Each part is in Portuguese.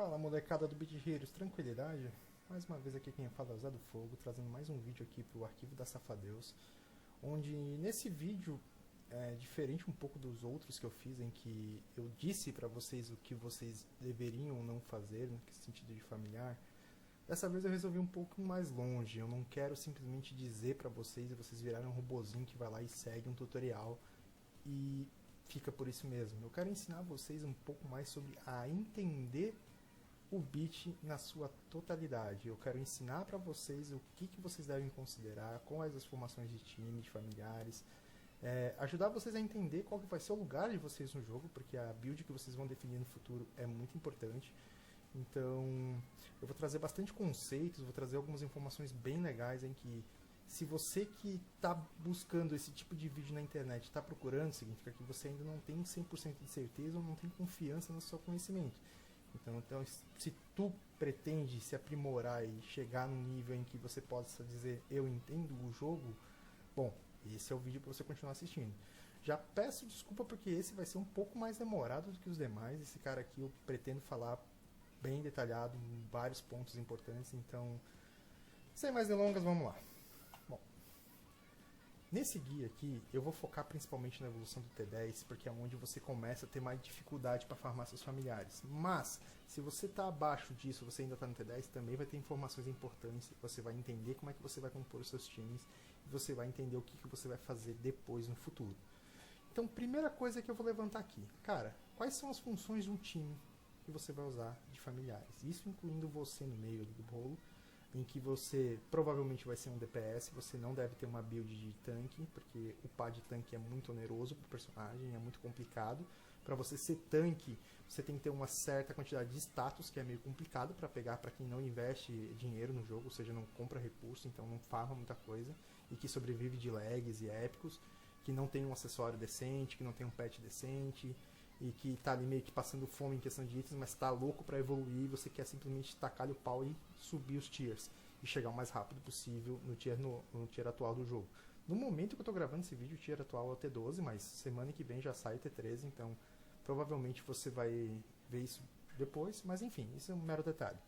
Fala molecada do Beat Heroes, tranquilidade? Mais uma vez aqui quem fala é o Zé do Fogo, trazendo mais um vídeo aqui pro arquivo da Safadeus, onde nesse vídeo, diferente um pouco dos outros que eu fiz, em que eu disse pra vocês o que vocês deveriam não fazer, no sentido de familiar, dessa vez eu resolvi um pouco mais longe. Eu não quero simplesmente dizer pra vocês e vocês virarem um robozinho que vai lá e segue um tutorial e fica por isso mesmo. Eu quero ensinar vocês um pouco mais sobre a entender o beat na sua totalidade. Eu quero ensinar para vocês o que vocês devem considerar, quais as formações de time, de familiares, ajudar vocês a entender qual que vai ser o lugar de vocês no jogo, porque a build que vocês vão definir no futuro é muito importante. Então, eu vou trazer bastante conceitos, vou trazer algumas informações bem legais em que, se você que está buscando esse tipo de vídeo na internet está procurando, significa que você ainda não tem 100% de certeza ou não tem confiança no seu conhecimento. Então, se tu pretende se aprimorar e chegar num nível em que você possa dizer eu entendo o jogo, bom, esse é o vídeo para você continuar assistindo. Já peço desculpa porque esse vai ser um pouco mais demorado do que os demais. Esse cara aqui eu pretendo falar bem detalhado em vários pontos importantes, então, sem mais delongas, vamos lá. Bom, nesse guia aqui, eu vou focar principalmente na evolução do T10, porque é onde você começa a ter mais dificuldade para farmar seus familiares. Mas, se você está abaixo disso, você ainda está no T10, também vai ter informações importantes, você vai entender como é que você vai compor os seus times, e você vai entender o que você vai fazer depois no futuro. Então, primeira coisa que eu vou levantar aqui. Cara, quais são as funções de um time que você vai usar de familiares? Isso incluindo você no meio do bolo, em que você provavelmente vai ser um DPS, você não deve ter uma build de tanque, porque upar de tanque é muito oneroso para o personagem, é muito complicado. Para você ser tanque, você tem que ter uma certa quantidade de status, que é meio complicado para pegar para quem não investe dinheiro no jogo, ou seja, não compra recurso, então não farma muita coisa, e que sobrevive de lags e épicos, que não tem um acessório decente, que não tem um pet decente, e que tá ali meio que passando fome em questão de itens, mas tá louco para evoluir, você quer simplesmente tacar-lhe o pau e subir os tiers, e chegar o mais rápido possível no tier atual do jogo. No momento que eu tô gravando esse vídeo, o tier atual é o T12, mas semana que vem já sai o T13, então provavelmente você vai ver isso depois, mas enfim, isso é um mero detalhe.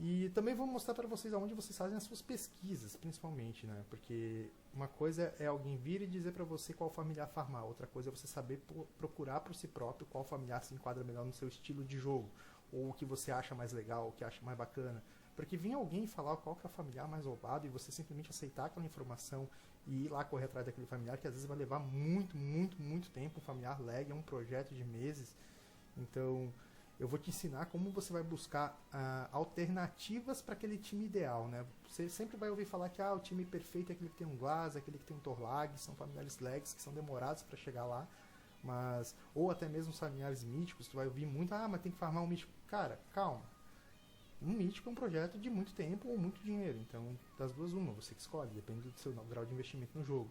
E também vou mostrar para vocês aonde vocês fazem as suas pesquisas, principalmente, né? Porque uma coisa é alguém vir e dizer para você qual familiar farmar, outra coisa é você saber procurar por si próprio qual familiar se enquadra melhor no seu estilo de jogo, ou o que você acha mais legal, o que acha mais bacana. Porque vir alguém falar qual que é o familiar mais roubado e você simplesmente aceitar aquela informação e ir lá correr atrás daquele familiar, que às vezes vai levar muito tempo, um familiar lag, é um projeto de meses. Então, eu vou te ensinar como você vai buscar alternativas para aquele time ideal, né? Você sempre vai ouvir falar que o time perfeito é aquele que tem um Glass, aquele que tem um Torlag, são familiares lags que são demorados para chegar lá, mas ou até mesmo os familiares míticos, tu vai ouvir muito, mas tem que farmar um mítico. Cara, calma. Um mítico é um projeto de muito tempo ou muito dinheiro, então das duas uma, você que escolhe, depende do seu grau de investimento no jogo.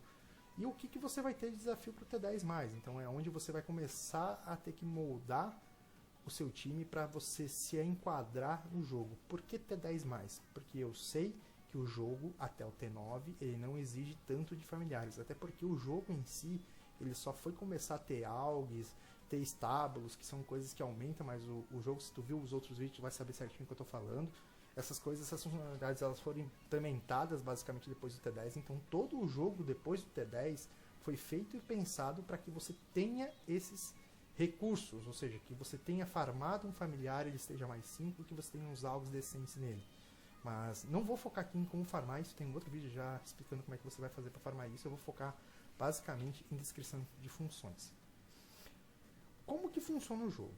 E o que você vai ter de desafio para o T10+, então é onde você vai começar a ter que moldar o seu time para você se enquadrar no jogo. Por que T10+? Porque eu sei que o jogo, até o T9, ele não exige tanto de familiares, até porque o jogo em si, ele só foi começar a ter AUGs, ter estábulos, que são coisas que aumentam, mas o jogo, se tu viu os outros vídeos, tu vai saber certinho o que eu estou falando. Essas coisas, essas funcionalidades, elas foram implementadas basicamente depois do T10, então todo o jogo depois do T10 foi feito e pensado para que você tenha esses recursos, ou seja, que você tenha farmado um familiar, ele esteja mais simples, que você tenha uns algos decentes nele. Mas não vou focar aqui em como farmar isso, tem um outro vídeo já explicando como é que você vai fazer para farmar isso, eu vou focar basicamente em descrição de funções. Como que funciona o jogo?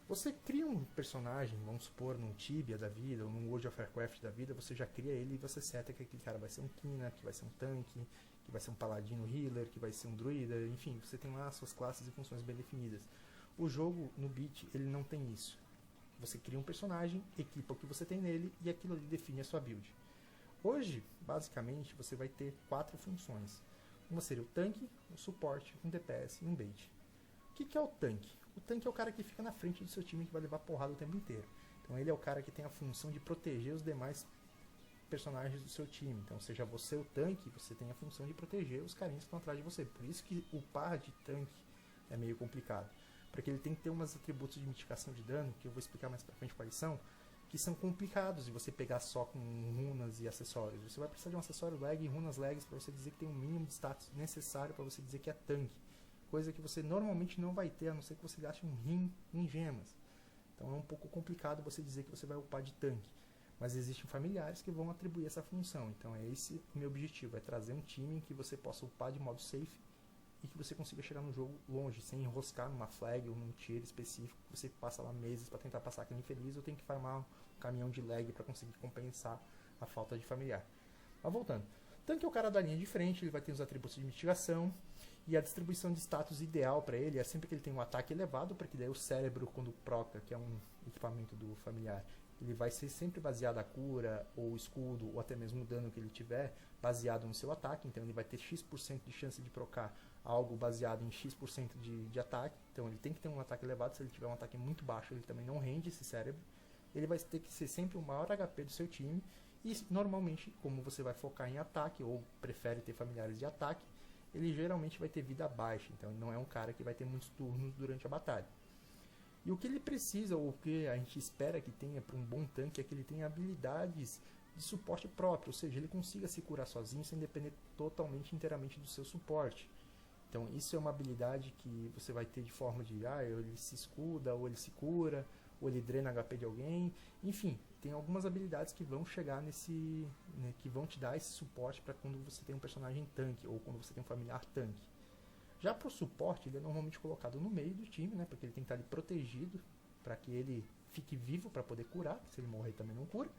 Você cria um personagem, vamos supor, num Tibia da vida, ou num World of Warcraft da vida, você já cria ele e você seta que aquele cara vai ser um Kina, que vai ser um tanque, que vai ser um paladino healer, que vai ser um druida, enfim, você tem lá as suas classes e funções bem definidas. O jogo, no Beat, ele não tem isso. Você cria um personagem, equipa o que você tem nele e aquilo ali define a sua build. Hoje, basicamente, você vai ter 4 funções. Uma seria o tanque, o suporte, um DPS e um bait. O que é o tanque? O tanque é o cara que fica na frente do seu time, que vai levar porrada o tempo inteiro. Então ele é o cara que tem a função de proteger os demais personagens do seu time. Então, seja você o tanque, você tem a função de proteger os carinhas que estão atrás de você. Por isso que o par de tanque é meio complicado. Porque ele tem que ter umas atributos de mitigação de dano, que eu vou explicar mais pra frente quais são, que são complicados de você pegar só com runas e acessórios. Você vai precisar de um acessório lag e runas lags para você dizer que tem um mínimo de status necessário para você dizer que é tanque. Coisa que você normalmente não vai ter, a não ser que você gaste um rim em gemas. Então é um pouco complicado você dizer que você vai upar de tanque. Mas existem familiares que vão atribuir essa função. Então é esse o meu objetivo, é trazer um time em que você possa upar de modo safe e que você consiga chegar no jogo longe, sem enroscar numa flag ou num tier específico. Você passa lá meses para tentar passar aquele infeliz ou tem que farmar um caminhão de lag para conseguir compensar a falta de familiar. Mas voltando. Tanque é o cara da linha de frente, ele vai ter os atributos de mitigação e a distribuição de status ideal para ele é sempre que ele tem um ataque elevado, porque daí o cérebro, quando proca, que é um equipamento do familiar, ele vai ser sempre baseado a cura, ou escudo, ou até mesmo o dano que ele tiver, baseado no seu ataque. Então ele vai ter X% de chance de procar algo baseado em X% de ataque. Então ele tem que ter um ataque elevado. Se ele tiver um ataque muito baixo, ele também não rende esse cérebro. Ele vai ter que ser sempre o maior HP do seu time. E normalmente, como você vai focar em ataque, ou prefere ter familiares de ataque, ele geralmente vai ter vida baixa. Então ele não é um cara que vai ter muitos turnos durante a batalha. E o que ele precisa, ou o que a gente espera que tenha para um bom tanque, é que ele tenha habilidades de suporte próprio, ou seja, ele consiga se curar sozinho sem depender totalmente, inteiramente do seu suporte. Então isso é uma habilidade que você vai ter de forma de, ele se escuda, ou ele se cura, ou ele drena HP de alguém, enfim, tem algumas habilidades que vão chegar nesse, né, que vão te dar esse suporte para quando você tem um personagem tanque, ou quando você tem um familiar tanque. Já para o suporte, ele é normalmente colocado no meio do time, né, porque ele tem que estar ali protegido para que ele fique vivo para poder curar, se ele morrer também não cura.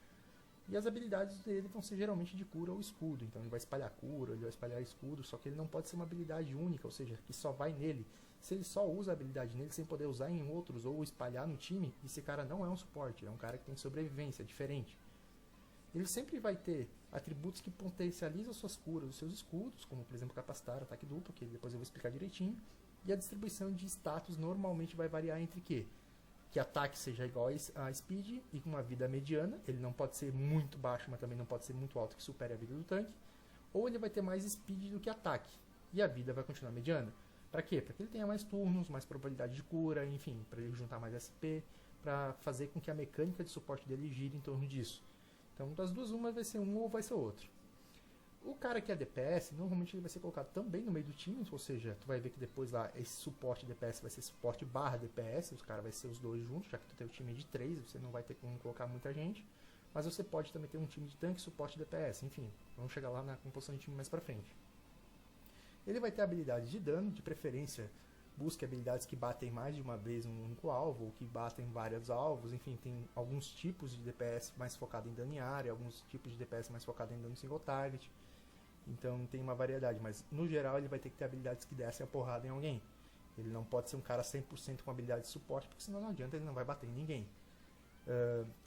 E as habilidades dele vão ser geralmente de cura ou escudo, então ele vai espalhar cura, ele vai espalhar escudo, só que ele não pode ser uma habilidade única, ou seja, que só vai nele. Se ele só usa a habilidade nele sem poder usar em outros ou espalhar no time, esse cara não é um suporte, é um cara que tem sobrevivência, é diferente. Ele sempre vai ter atributos que potencializam suas curas, os seus escudos, como por exemplo capacitar, ataque duplo, que depois eu vou explicar direitinho. E a distribuição de status normalmente vai variar entre quê? Que ataque seja igual a speed e com uma vida mediana, ele não pode ser muito baixo, mas também não pode ser muito alto que supere a vida do tanque. Ou ele vai ter mais speed do que ataque, e a vida vai continuar mediana. Para quê? Para que ele tenha mais turnos, mais probabilidade de cura, enfim, para ele juntar mais SP, para fazer com que a mecânica de suporte dele gire em torno disso. Então, das duas, uma vai ser um ou vai ser outro. O cara que é DPS, normalmente ele vai ser colocado também no meio do time, ou seja, tu vai ver que depois lá esse suporte DPS vai ser suporte barra DPS, os caras vai ser os dois juntos, já que tu tem o time de 3, você não vai ter como colocar muita gente. Mas você pode também ter um time de tanque, suporte DPS, enfim, vamos chegar lá na composição de time mais pra frente. Ele vai ter habilidades de dano, de preferência busque habilidades que batem mais de uma vez um único alvo, ou que batem vários alvos, enfim, tem alguns tipos de DPS mais focado em dano em área, alguns tipos de DPS mais focado em dano single target, então tem uma variedade, mas no geral ele vai ter que ter habilidades que dessem a porrada em alguém. Ele não pode ser um cara 100% com habilidade de suporte, porque senão não adianta, ele não vai bater em ninguém.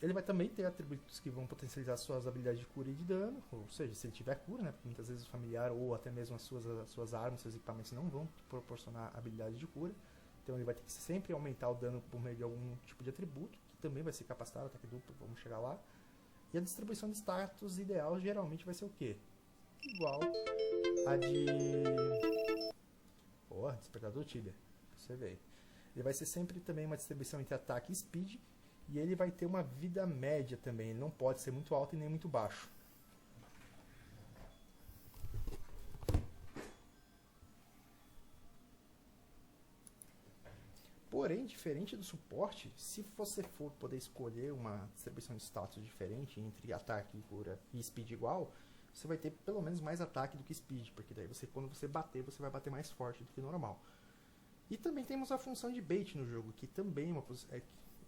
Ele vai também ter atributos que vão potencializar suas habilidades de cura e de dano, ou seja, se ele tiver cura, né, porque muitas vezes o familiar ou até mesmo as suas armas, seus equipamentos não vão proporcionar habilidade de cura, então ele vai ter que sempre aumentar o dano por meio de algum tipo de atributo, que também vai ser capacitado, ataque duplo, vamos chegar lá. E a distribuição de status ideal geralmente vai ser o quê? Igual a de... despertador Tibia, você veio. Ele vai ser sempre também uma distribuição entre ataque e speed, e ele vai ter uma vida média também, ele não pode ser muito alto e nem muito baixo. Porém, diferente do suporte, se você for poder escolher uma distribuição de status diferente entre ataque, cura e speed igual, você vai ter pelo menos mais ataque do que speed, porque daí quando você bater, você vai bater mais forte do que normal. E também temos a função de bait no jogo, que também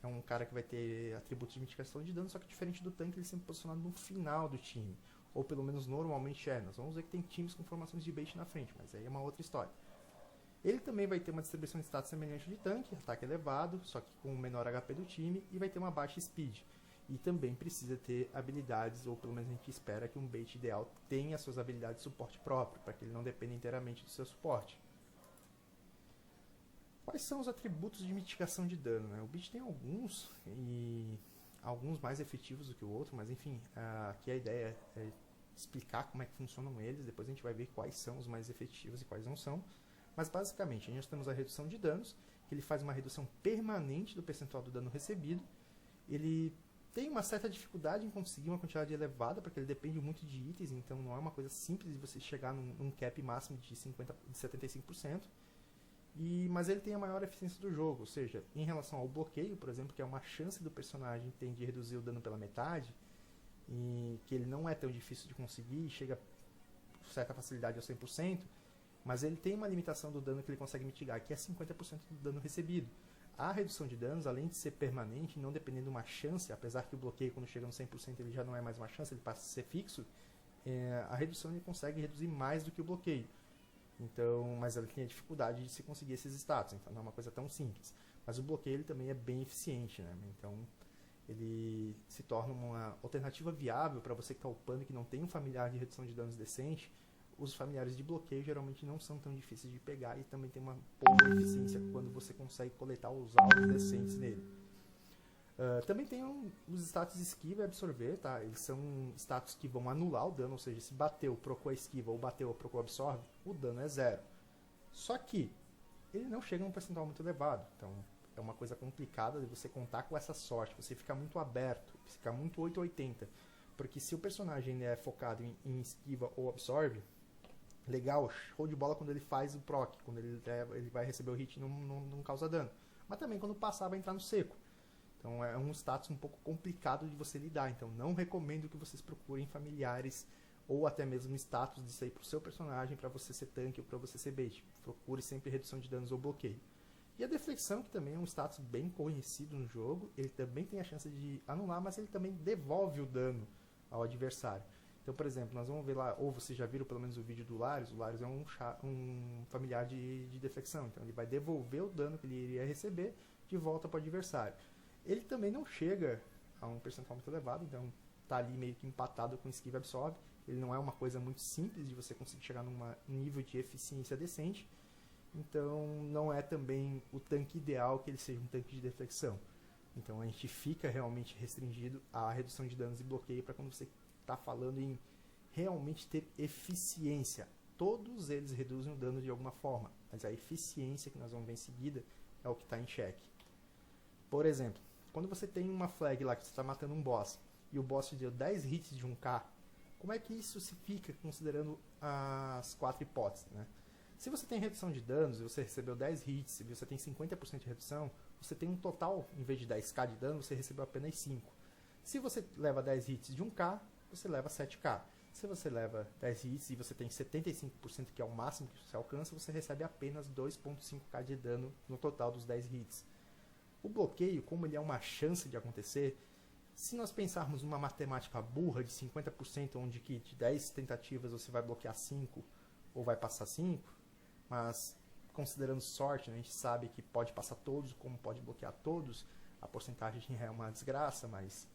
é um cara que vai ter atributos de mitigação de dano, só que diferente do tanque, ele é sempre posicionado no final do time. Ou pelo menos normalmente é. Nós vamos ver que tem times com formações de bait na frente, mas aí é uma outra história. Ele também vai ter uma distribuição de status semelhante de tanque, ataque elevado, só que com o menor HP do time, e vai ter uma baixa speed. E também precisa ter habilidades, ou pelo menos a gente espera que um bait ideal tenha suas habilidades de suporte próprio, para que ele não dependa inteiramente do seu suporte. Quais são os atributos de mitigação de dano? Né? O Beat tem alguns, e alguns mais efetivos do que o outro, mas enfim, aqui a ideia é explicar como é que funcionam eles, depois a gente vai ver quais são os mais efetivos e quais não são. Mas basicamente, nós temos a redução de danos, que ele faz uma redução permanente do percentual do dano recebido. Ele tem uma certa dificuldade em conseguir uma quantidade elevada, porque ele depende muito de itens, então não é uma coisa simples de você chegar num cap máximo de 75%. Mas ele tem a maior eficiência do jogo, ou seja, em relação ao bloqueio, por exemplo, que é uma chance do personagem ter de reduzir o dano pela metade, e que ele não é tão difícil de conseguir, chega com certa facilidade ao 100%, mas ele tem uma limitação do dano que ele consegue mitigar, que é 50% do dano recebido. A redução de danos, além de ser permanente, não dependendo de uma chance, apesar que o bloqueio quando chega no 100% ele já não é mais uma chance, ele passa a ser fixo, a redução ele consegue reduzir mais do que o bloqueio. Então, mas ele tem a dificuldade de se conseguir esses status, então não é uma coisa tão simples. Mas o bloqueio ele também é bem eficiente, né? Então ele se torna uma alternativa viável para você que está upando e que não tem um familiar de redução de danos decente. Os familiares de bloqueio geralmente não são tão difíceis de pegar e também tem uma boa eficiência quando você consegue coletar os alvos decentes nele. Também tem os status esquiva e absorver, tá? Eles são status que vão anular o dano, ou seja, se bateu, procou a esquiva ou bateu, procou absorve, o dano é 0. Só que ele não chega a um percentual muito elevado, então é uma coisa complicada de você contar com essa sorte, você fica muito aberto, fica muito 880, porque se o personagem é focado em esquiva ou absorve, legal, show de bola quando ele faz o proc, quando ele vai receber o hit e não causa dano, mas também quando passar vai entrar no seco. Então é um status um pouco complicado de você lidar, então não recomendo que vocês procurem familiares ou até mesmo status disso aí para o seu personagem, para você ser tanque ou para você ser bait. Procure sempre redução de danos ou bloqueio. E a deflexão, que também é um status bem conhecido no jogo, ele também tem a chance de anular, mas ele também devolve o dano ao adversário. Então, por exemplo, nós vamos ver lá, ou vocês já viram pelo menos o vídeo do Larios, o Larios é um familiar de deflexão, então ele vai devolver o dano que ele iria receber de volta para o adversário. Ele também não chega a um percentual muito elevado, então está ali meio que empatado com esquiva e absorve. Ele não é uma coisa muito simples de você conseguir chegar num nível de eficiência decente, então não é também o tanque ideal que ele seja um tanque de deflexão. Então a gente fica realmente restringido à redução de danos e bloqueio para quando você está falando em realmente ter eficiência. Todos eles reduzem o dano de alguma forma, mas a eficiência que nós vamos ver em seguida é o que está em xeque. Por exemplo, quando você tem uma flag lá que você está matando um boss e o boss te deu 10 hits de 1k, como é que isso se fica considerando as 4 hipóteses, né? Se você tem redução de danos e você recebeu 10 hits e você tem 50% de redução, você tem um total, em vez de 10k de dano, você recebeu apenas 5. Se você leva 10 hits de 1k, você leva 7k. Se você leva 10 hits e você tem 75%, que é o máximo que você alcança, você recebe apenas 2.5k de dano no total dos 10 hits. O bloqueio, como ele é uma chance de acontecer, se nós pensarmos numa matemática burra de 50%, onde que de 10 tentativas você vai bloquear 5 ou vai passar 5, mas considerando sorte, né, a gente sabe que pode passar todos, como pode bloquear todos, a porcentagem é uma desgraça, mas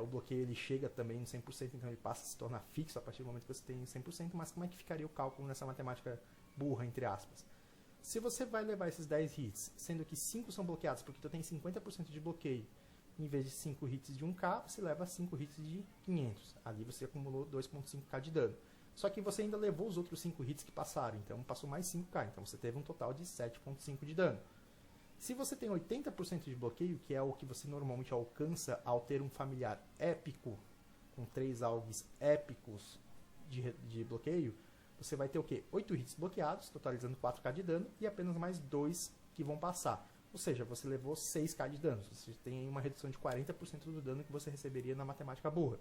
o bloqueio ele chega também no 100%, então ele passa a se tornar fixo a partir do momento que você tem 100%, mas como é que ficaria o cálculo nessa matemática burra, entre aspas? Se você vai levar esses 10 hits, sendo que 5 são bloqueados porque tu tem 50% de bloqueio, em vez de 5 hits de 1k, você leva 5 hits de 500. Ali você acumulou 2.5k de dano. Só que você ainda levou os outros 5 hits que passaram, então passou mais 5k, então você teve um total de 7.5 de dano. Se você tem 80% de bloqueio, que é o que você normalmente alcança ao ter um familiar épico, com 3 alvos épicos de bloqueio, você vai ter o quê? 8 hits bloqueados, totalizando 4k de dano, e apenas mais 2 que vão passar. Ou seja, você levou 6k de dano. Você tem uma redução de 40% do dano que você receberia na matemática burra.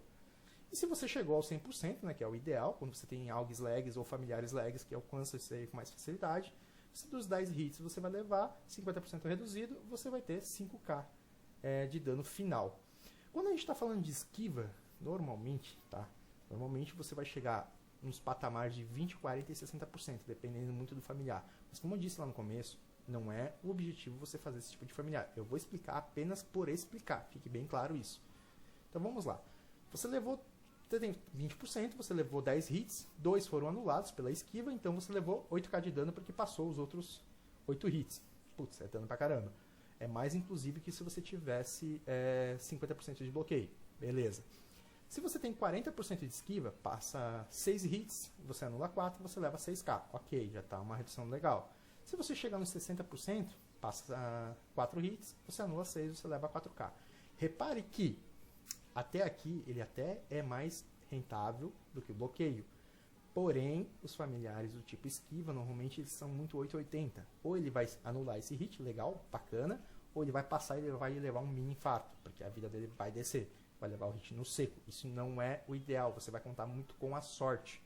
E se você chegou ao 100%, né, que é o ideal, quando você tem algos lags ou familiares lags que alcançam isso aí com mais facilidade, se dos 10 hits você vai levar 50% reduzido, você vai ter 5k de dano final. Quando a gente está falando de esquiva, normalmente você vai chegar nos patamares de 20%, 40% e 60%, dependendo muito do familiar. Mas como eu disse lá no começo, não é o objetivo você fazer esse tipo de familiar. Eu vou explicar apenas por explicar, fique bem claro isso. Então vamos lá. Você tem 20%, você levou 10 hits, 2 foram anulados pela esquiva, então você levou 8k de dano porque passou os outros 8 hits. Putz, é dano pra caramba. É mais inclusive que se você tivesse 50% de bloqueio. Beleza. Se você tem 40% de esquiva, passa 6 hits, você anula 4, você leva 6k. Ok, já está uma redução legal. Se você chegar nos 60%, passa 4 hits, você anula 6, você leva 4k. Repare que até aqui ele até é mais rentável do que o bloqueio. Porém, os familiares do tipo esquiva, normalmente eles são muito 880. Ou ele vai anular esse hit, legal, bacana, ou ele vai passar e ele vai levar um mini infarto, porque a vida dele vai descer, vai levar o hit no seco. Isso não é o ideal, você vai contar muito com a sorte.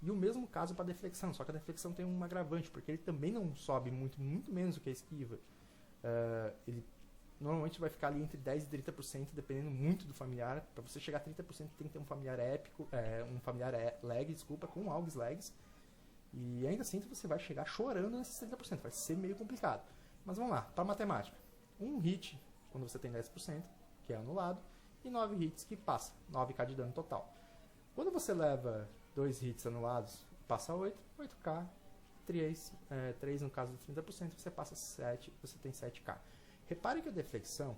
E o mesmo caso para a deflexão, só que a deflexão tem um agravante, porque ele também não sobe muito menos do que a esquiva. Ele normalmente vai ficar ali entre 10% e 30%, dependendo muito do familiar. Para você chegar a 30%, tem que ter um familiar épico, um familiar lag, com AUGs lags. E ainda assim você vai chegar chorando nesses 30%, vai ser meio complicado. Mas vamos lá, para matemática. Um hit, quando você tem 10%, que é anulado, e 9 hits que passa, 9k de dano total. Quando você leva 2 hits anulados, passa 8k, 3 no caso de 30%, você passa 7, você tem 7k. Repare que a deflexão,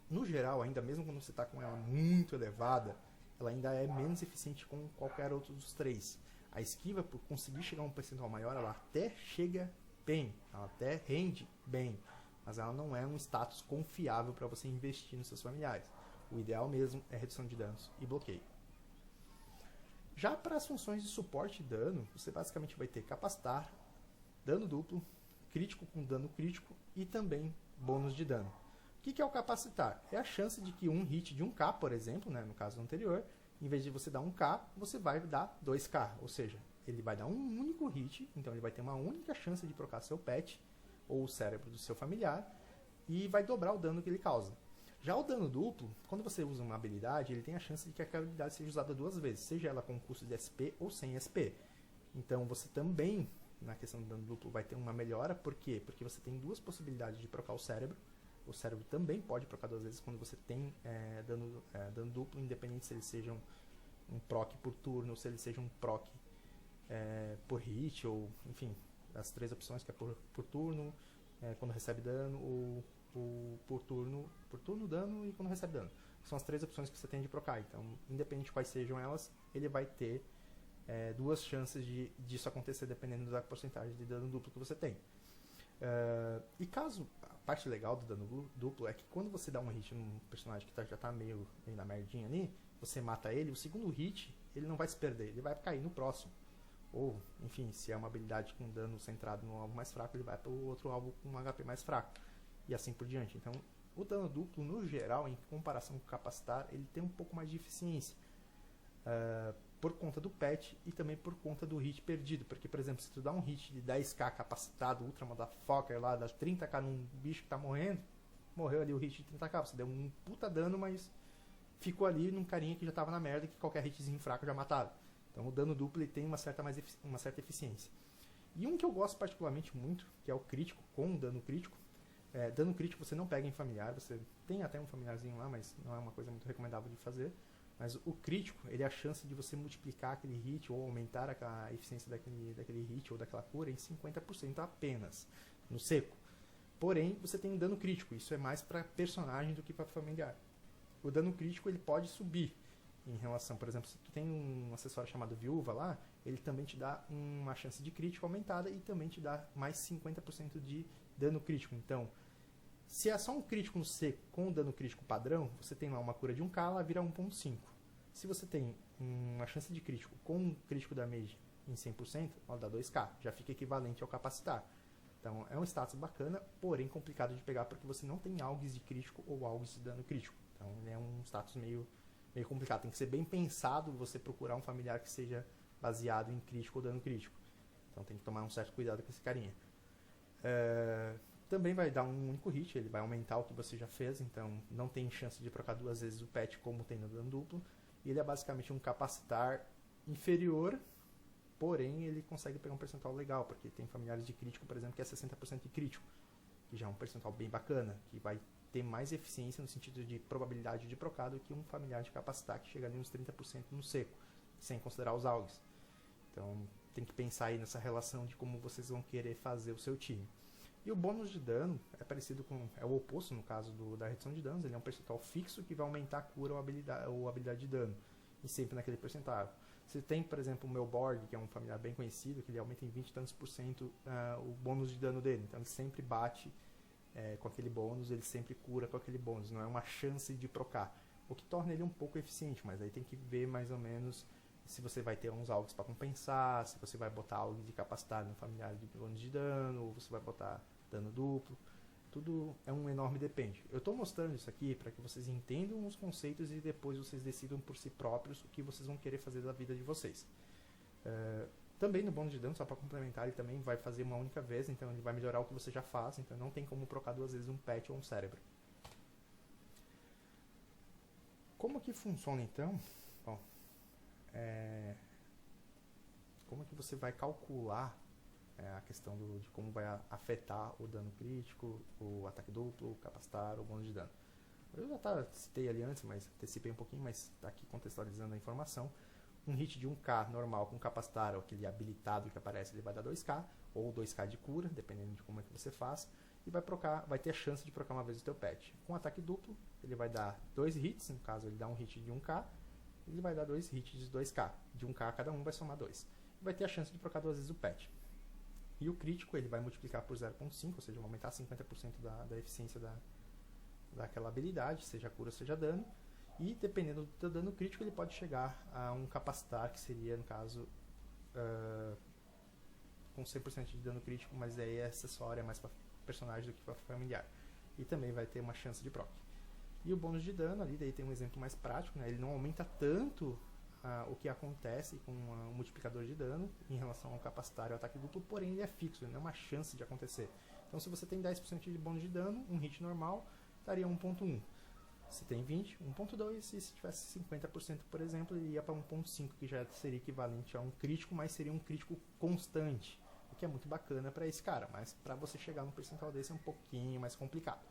no geral, ainda mesmo quando você está com ela muito elevada, ela ainda é menos eficiente com qualquer outro dos 3. A esquiva, por conseguir chegar a um percentual maior, ela até chega bem, ela até rende bem, mas ela não é um status confiável para você investir nos seus familiares. O ideal mesmo é redução de danos e bloqueio. Já para as funções de suporte e dano, você basicamente vai ter capacitar, dano duplo, crítico com dano crítico e também bônus de dano. O que é o capacitar? É a chance de que um hit de 1k, por exemplo, né, no caso anterior, em vez de você dar 1k, você vai dar 2k. Ou seja, ele vai dar um único hit, então ele vai ter uma única chance de procar seu pet ou o cérebro do seu familiar e vai dobrar o dano que ele causa. Já o dano duplo, quando você usa uma habilidade, ele tem a chance de que aquela habilidade seja usada 2 vezes, seja ela com custo de SP ou sem SP. Então você também, na questão do dano duplo, vai ter uma melhora. Por quê? Porque você tem 2 possibilidades de procar o cérebro. O cérebro também pode procar 2 vezes quando você tem dano duplo, independente se ele seja um proc por turno ou se ele seja um proc por hit, ou enfim, as 3 opções que é por turno, quando recebe dano, ou por turno dano e quando recebe dano. São as 3 opções que você tem de procar. Então, independente de quais sejam elas, ele vai ter 2 chances disso acontecer, dependendo da porcentagem de dano duplo que você tem. E caso, a parte legal do dano duplo é que quando você dá um hit num personagem que já está meio na merdinha ali, você mata ele, o segundo hit ele não vai se perder, ele vai cair no próximo. Ou, enfim, se é uma habilidade com dano centrado no alvo mais fraco, ele vai para o outro alvo com um HP mais fraco. E assim por diante. Então, o dano duplo, no geral, em comparação com o capacitar, ele tem um pouco mais de eficiência. Por conta do patch e também por conta do hit perdido. Porque, por exemplo, se tu dá um hit de 10k capacitado, Ultra Motherfucker lá, dá 30k num bicho que tá morrendo, morreu ali o hit de 30k. Você deu um puta dano, mas ficou ali num carinha que já tava na merda, que qualquer hitzinho fraco já matava. Então o dano duplo ele tem uma certa eficiência. E um que eu gosto particularmente muito, que é o crítico com dano crítico. Dano crítico você não pega em familiar, você tem até um familiarzinho lá, mas não é uma coisa muito recomendável de fazer. Mas o crítico, ele é a chance de você multiplicar aquele hit ou aumentar a eficiência daquele hit ou daquela cura em 50% apenas, no seco. Porém, você tem um dano crítico, isso é mais para personagem do que para familiar. O dano crítico ele pode subir em relação, por exemplo, se tu tem um acessório chamado Viúva lá, ele também te dá uma chance de crítico aumentada e também te dá mais 50% de dano crítico. Então, se é só um crítico no seco com o dano crítico padrão, você tem lá uma cura de 1k, ela vira 1.5. Se você tem uma chance de crítico com um crítico damage em 100%, ela dá 2k, já fica equivalente ao capacitar. Então é um status bacana, porém complicado de pegar porque você não tem AUGs de crítico ou AUGs de dano crítico. Então é um status meio complicado, tem que ser bem pensado você procurar um familiar que seja baseado em crítico ou dano crítico. Então tem que tomar um certo cuidado com esse carinha. Também vai dar um único hit, ele vai aumentar o que você já fez, então não tem chance de trocar 2 vezes o patch como tem no dano duplo. E ele é basicamente um capacitar inferior, porém ele consegue pegar um percentual legal, porque tem familiares de crítico, por exemplo, que é 60% de crítico, que já é um percentual bem bacana, que vai ter mais eficiência no sentido de probabilidade de procar do que um familiar de capacitar que chega ali uns 30% no seco, sem considerar os AUGs. Então tem que pensar aí nessa relação de como vocês vão querer fazer o seu time. E o bônus de dano é parecido com... é o oposto no caso da redução de danos. Ele é um percentual fixo que vai aumentar a cura ou habilidade de dano. E sempre naquele percentual. Você tem, por exemplo, o Melborg, que é um familiar bem conhecido, que ele aumenta em 20 e tantos por cento o bônus de dano dele. Então ele sempre bate com aquele bônus, ele sempre cura com aquele bônus. Não é uma chance de procar. O que torna ele um pouco eficiente, mas aí tem que ver mais ou menos se você vai ter uns algos para compensar, se você vai botar algo de capacitar no familiar de bônus de dano, ou você vai botar dano duplo. Tudo é um enorme depende. Eu estou mostrando isso aqui para que vocês entendam os conceitos e depois vocês decidam por si próprios o que vocês vão querer fazer da vida de vocês. Também no bônus de dano, só para complementar, ele também vai fazer uma única vez, então ele vai melhorar o que você já faz, então não tem como trocar duas vezes um pet ou um cérebro. Como que funciona então? Bom, como que você vai calcular a questão de como vai afetar o dano crítico, o ataque duplo, o capacitar, o bônus de dano. Eu já citei ali antes, mas antecipei um pouquinho, mas está aqui contextualizando a informação. Um hit de 1k normal com capacitar, ou aquele habilitado que aparece, ele vai dar 2k, ou 2k de cura, dependendo de como é que você faz, e vai ter a chance de procar uma vez o teu pet. Com ataque duplo, ele vai dar 2 hits, no caso ele dá um hit de 1k, ele vai dar 2 hits de 2k. De 1k cada um vai somar 2. E vai ter a chance de procar duas vezes o pet. E o crítico ele vai multiplicar por 0.5, ou seja, vai aumentar 50% da eficiência daquela habilidade, seja cura, seja dano. E dependendo do teu dano crítico, ele pode chegar a um capacitar, que seria, no caso, com 100% de dano crítico, mas aí é acessório, é mais para personagem do que para familiar. E também vai ter uma chance de proc. E o bônus de dano ali, daí tem um exemplo mais prático, né? Ele não aumenta tanto o que acontece com o multiplicador de dano em relação ao capacitar e ao ataque duplo, porém ele é fixo, ele não é uma chance de acontecer. Então se você tem 10% de bônus de dano, um hit normal daria 1.1. Se tem 20, 1.2, e se tivesse 50%, por exemplo, ele ia para 1.5, que já seria equivalente a um crítico, mas seria um crítico constante, o que é muito bacana para esse cara, mas para você chegar num percentual desse é um pouquinho mais complicado.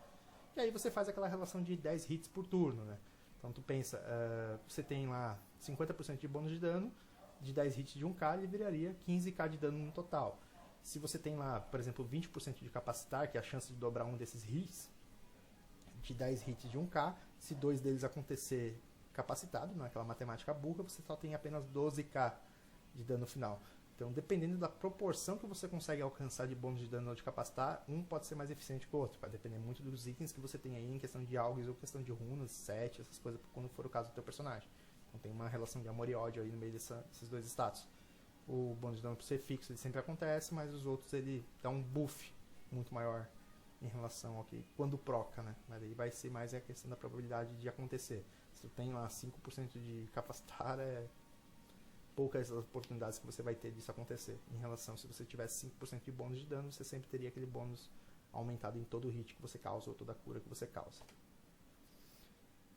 E aí você faz aquela relação de 10 hits por turno, né? Então tu pensa, você tem lá 50% de bônus de dano, de 10 hits de 1k, ele viraria 15k de dano no total. Se você tem lá, por exemplo, 20% de capacitar, que é a chance de dobrar um desses hits, de 10 hits de 1k, se dois deles acontecer capacitado, naquela matemática burra, você só tem apenas 12k de dano final. Então, dependendo da proporção que você consegue alcançar de bônus de dano ou de capacitar, um pode ser mais eficiente que o outro. Vai depender muito dos itens que você tem aí em questão de algos ou questão de runas, set, essas coisas, quando for o caso do teu personagem. Então tem uma relação de amor e ódio aí no meio desses dois status. O bônus de dano por ser fixo ele sempre acontece, mas os outros ele dá um buff muito maior em relação ao que quando proca, né? Mas aí vai ser mais a questão da probabilidade de acontecer. Se tu tem lá 5% de capacitar, poucas oportunidades que você vai ter disso acontecer. Em relação, se você tivesse 5% de bônus de dano, você sempre teria aquele bônus aumentado em todo o hit que você causa ou toda a cura que você causa.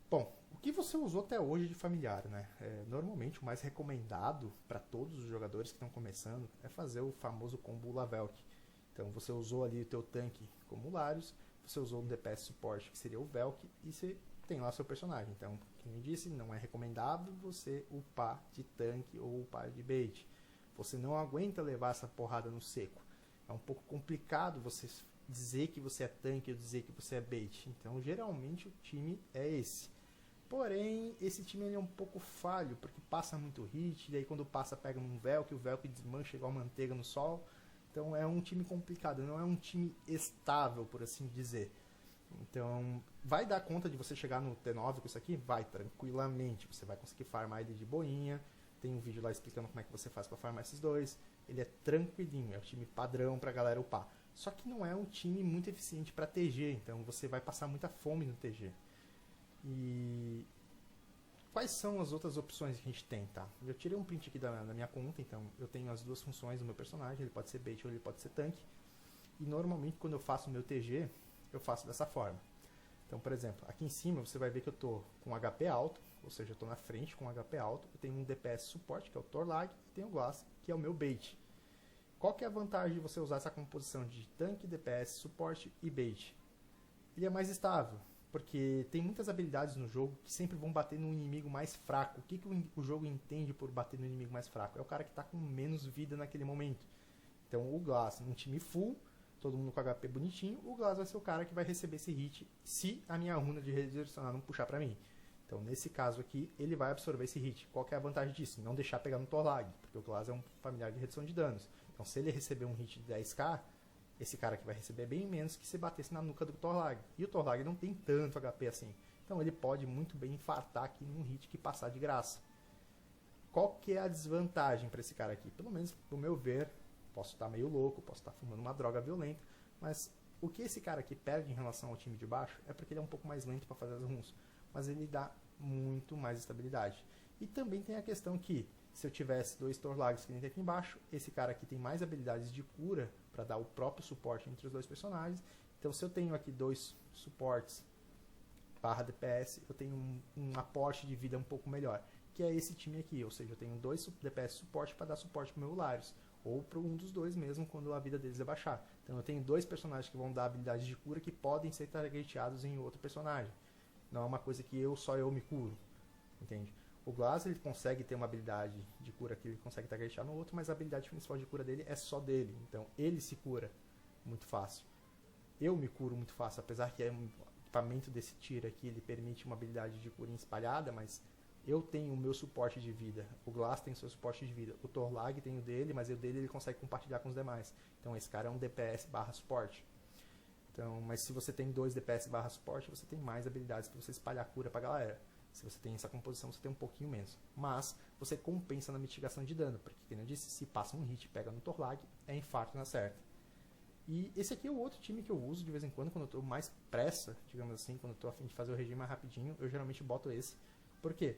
Bom, o que você usou até hoje de familiar, né? Normalmente o mais recomendado para todos os jogadores que estão começando é fazer o famoso combo Lavelk. Então você usou ali o teu tanque como o Larius, você usou um DPS suporte que seria o Velk, e você tem lá seu personagem. Então, como eu disse, não é recomendável você upar de tanque ou upar de bait. Você não aguenta levar essa porrada no seco. É um pouco complicado você dizer que você é tanque ou dizer que você é bait. Então, geralmente o time é esse. Porém, esse time ele é um pouco falho, porque passa muito hit, daí quando passa pega num Velk, o Velk desmancha igual manteiga no sol. Então é um time complicado, não é um time estável, por assim dizer. Então, vai dar conta de você chegar no T9 com isso aqui? Vai, tranquilamente. Você vai conseguir farmar ele de boinha. Tem um vídeo lá explicando como é que você faz para farmar esses dois. Ele é tranquilinho, é o time padrão pra galera upar. Só que não é um time muito eficiente para TG, então você vai passar muita fome no TG. E quais são as outras opções que a gente tem, tá? Eu tirei um print aqui da minha conta, então eu tenho as duas funções do meu personagem, ele pode ser bait ou ele pode ser tanque. E normalmente quando eu faço o meu TG, eu faço dessa forma. Então, por exemplo, aqui em cima você vai ver que eu estou com HP alto, ou seja, eu estou na frente com HP alto, eu tenho um DPS suporte, que é o Torlag, e tenho o Glass, que é o meu bait. Qual que é a vantagem de você usar essa composição de tanque, DPS, suporte e bait? Ele é mais estável, porque tem muitas habilidades no jogo que sempre vão bater no inimigo mais fraco. O que o jogo entende por bater no inimigo mais fraco? É o cara que está com menos vida naquele momento. Então o Glass, num time full, todo mundo com HP bonitinho, o Glass vai ser o cara que vai receber esse hit se a minha runa de redirecionar não puxar pra mim. Então, nesse caso aqui, ele vai absorver esse hit. Qual que é a vantagem disso? Não deixar pegar no Torlag, porque o Glass é um familiar de redução de danos. Então, se ele receber um hit de 10k, esse cara aqui vai receber bem menos que se batesse na nuca do Torlag. E o Torlag não tem tanto HP assim. Então, ele pode muito bem infartar aqui num hit que passar de graça. Qual que é a desvantagem para esse cara aqui? Pelo menos, no meu ver, posso estar meio louco, posso estar fumando uma droga violenta, mas o que esse cara aqui perde em relação ao time de baixo é porque ele é um pouco mais lento para fazer as runs, mas ele dá muito mais estabilidade. E também tem a questão que, se eu tivesse 2 Torlags que nem tem aqui embaixo, esse cara aqui tem mais habilidades de cura para dar o próprio suporte entre os dois personagens. Então, se eu tenho aqui 2 suportes barra DPS, eu tenho um aporte de vida um pouco melhor, que é esse time aqui, ou seja, eu tenho 2 DPS suporte para dar suporte para o meu Larios, ou para um dos dois mesmo quando a vida deles é baixar. Então eu tenho 2 personagens que vão dar habilidades de cura que podem ser targeteados em outro personagem. Não é uma coisa que só eu me curo, entende? O Glass ele consegue ter uma habilidade de cura que ele consegue targetear no outro, mas a habilidade principal de cura dele é só dele, então ele se cura muito fácil. Eu me curo muito fácil, apesar que o equipamento desse tiro aqui ele permite uma habilidade de cura espalhada, mas eu tenho o meu suporte de vida, o Glass tem o seu suporte de vida, o Torlag tem o dele, mas o dele ele consegue compartilhar com os demais. Então esse cara é um DPS barra suporte. Então, mas se você tem 2 DPS barra suporte, você tem mais habilidades para você espalhar cura pra galera. Se você tem essa composição, você tem um pouquinho menos. Mas você compensa na mitigação de dano, porque, como eu disse, se passa um hit e pega no Torlag, é infarto na certa. E esse aqui é o outro time que eu uso de vez em quando eu estou mais pressa, digamos assim, quando eu estou a fim de fazer o regime mais rapidinho, eu geralmente boto esse. Por quê?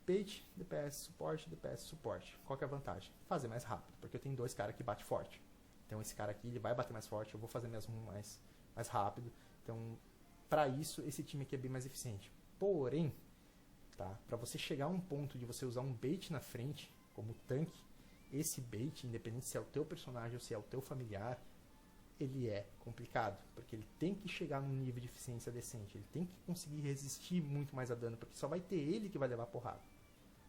Bait, DPS, suporte, DPS, suporte. Qual que é a vantagem? Fazer mais rápido, porque eu tenho 2 caras que batem forte. Então esse cara aqui ele vai bater mais forte, eu vou fazer minhas runs mais rápido. Então, para isso, esse time aqui é bem mais eficiente. Porém, tá, para você chegar a um ponto de você usar um bait na frente, como tanque, esse bait, independente se é o teu personagem ou se é o teu familiar, ele é complicado, porque ele tem que chegar num nível de eficiência decente, ele tem que conseguir resistir muito mais a dano, porque só vai ter ele que vai levar porrada.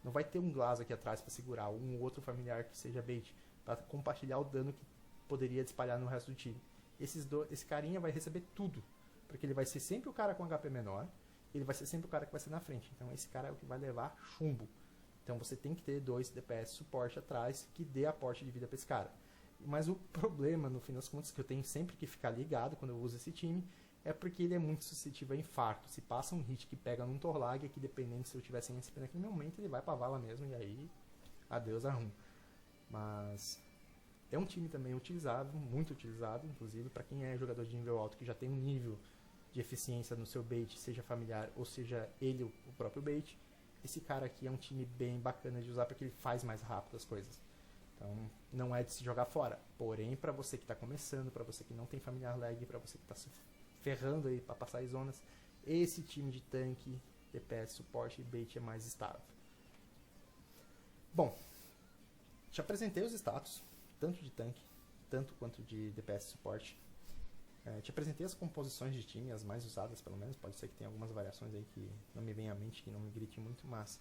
Não vai ter um Glass aqui atrás para segurar, ou um outro familiar que seja bait, para compartilhar o dano que poderia espalhar no resto do time. Esse carinha vai receber tudo, porque ele vai ser sempre o cara com HP menor, ele vai ser sempre o cara que vai ser na frente. Então esse cara é o que vai levar chumbo. Então você tem que ter 2 DPS suporte atrás que dê aporte de vida para esse cara. Mas o problema, no fim das contas, que eu tenho sempre que ficar ligado quando eu uso esse time, é porque ele é muito suscetível a infarto. Se passa um hit que pega num Torlag, aqui dependendo se eu tiver sem SP naquele momento, ele vai pra vala mesmo, e aí, adeus a rum. Mas é um time também utilizado, muito utilizado, inclusive, para quem é jogador de nível alto, que já tem um nível de eficiência no seu bait, seja familiar ou seja ele o próprio bait. Esse cara aqui é um time bem bacana de usar porque ele faz mais rápido as coisas. Então, não é de se jogar fora. Porém, para você que está começando, para você que não tem familiar lag, para você que está se ferrando aí para passar as zonas, esse time de tanque, DPS, suporte e bait é mais estável. Bom, te apresentei os status, tanto de tanque, tanto quanto de DPS suporte. Te apresentei as composições de time, as mais usadas pelo menos, pode ser que tenha algumas variações aí que não me venham à mente, que não me grite muito, mas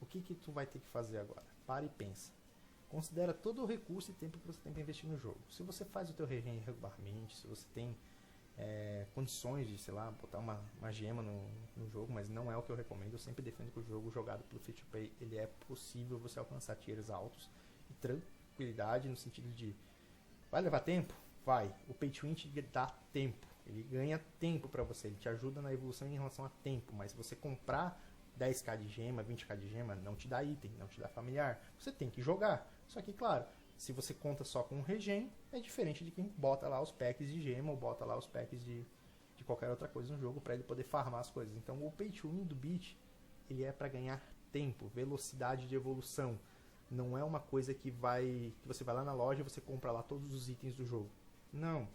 o que tu vai ter que fazer agora? Para e pensa. Considera todo o recurso e tempo que você tem para investir no jogo. Se você faz o teu regen regularmente, se você tem condições de, sei lá, botar uma gema no jogo, mas não é o que eu recomendo. Eu sempre defendo que o jogo jogado pelo Free to Play, ele é possível você alcançar tiers altos e tranquilidade no sentido de vai levar tempo? Vai. O Pay to Win te dá tempo. Ele ganha tempo para você, ele te ajuda na evolução em relação a tempo, mas se você comprar 10k de gema, 20k de gema, não te dá item, não te dá familiar. Você tem que jogar. Só que, claro, se você conta só com regen, é diferente de quem bota lá os packs de gema ou bota lá os packs de qualquer outra coisa no jogo para ele poder farmar as coisas. Então, o Pay to Win do Beat, ele é para ganhar tempo, velocidade de evolução. Não é uma coisa que você vai lá na loja e você compra lá todos os itens do jogo. Não.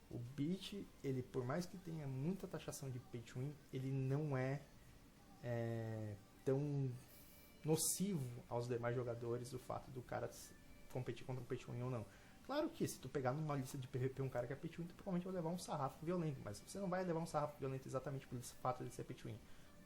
O Beat, ele por mais que tenha muita taxação de Pay to Win, ele não é tão nocivo aos demais jogadores o fato do cara competir contra um Pay to Win ou não. Claro que se tu pegar numa lista de PVP um cara que é Pay to Win, tu provavelmente vai levar um sarrafo violento, mas você não vai levar um sarrafo violento exatamente pelo fato de ser Pay to Win,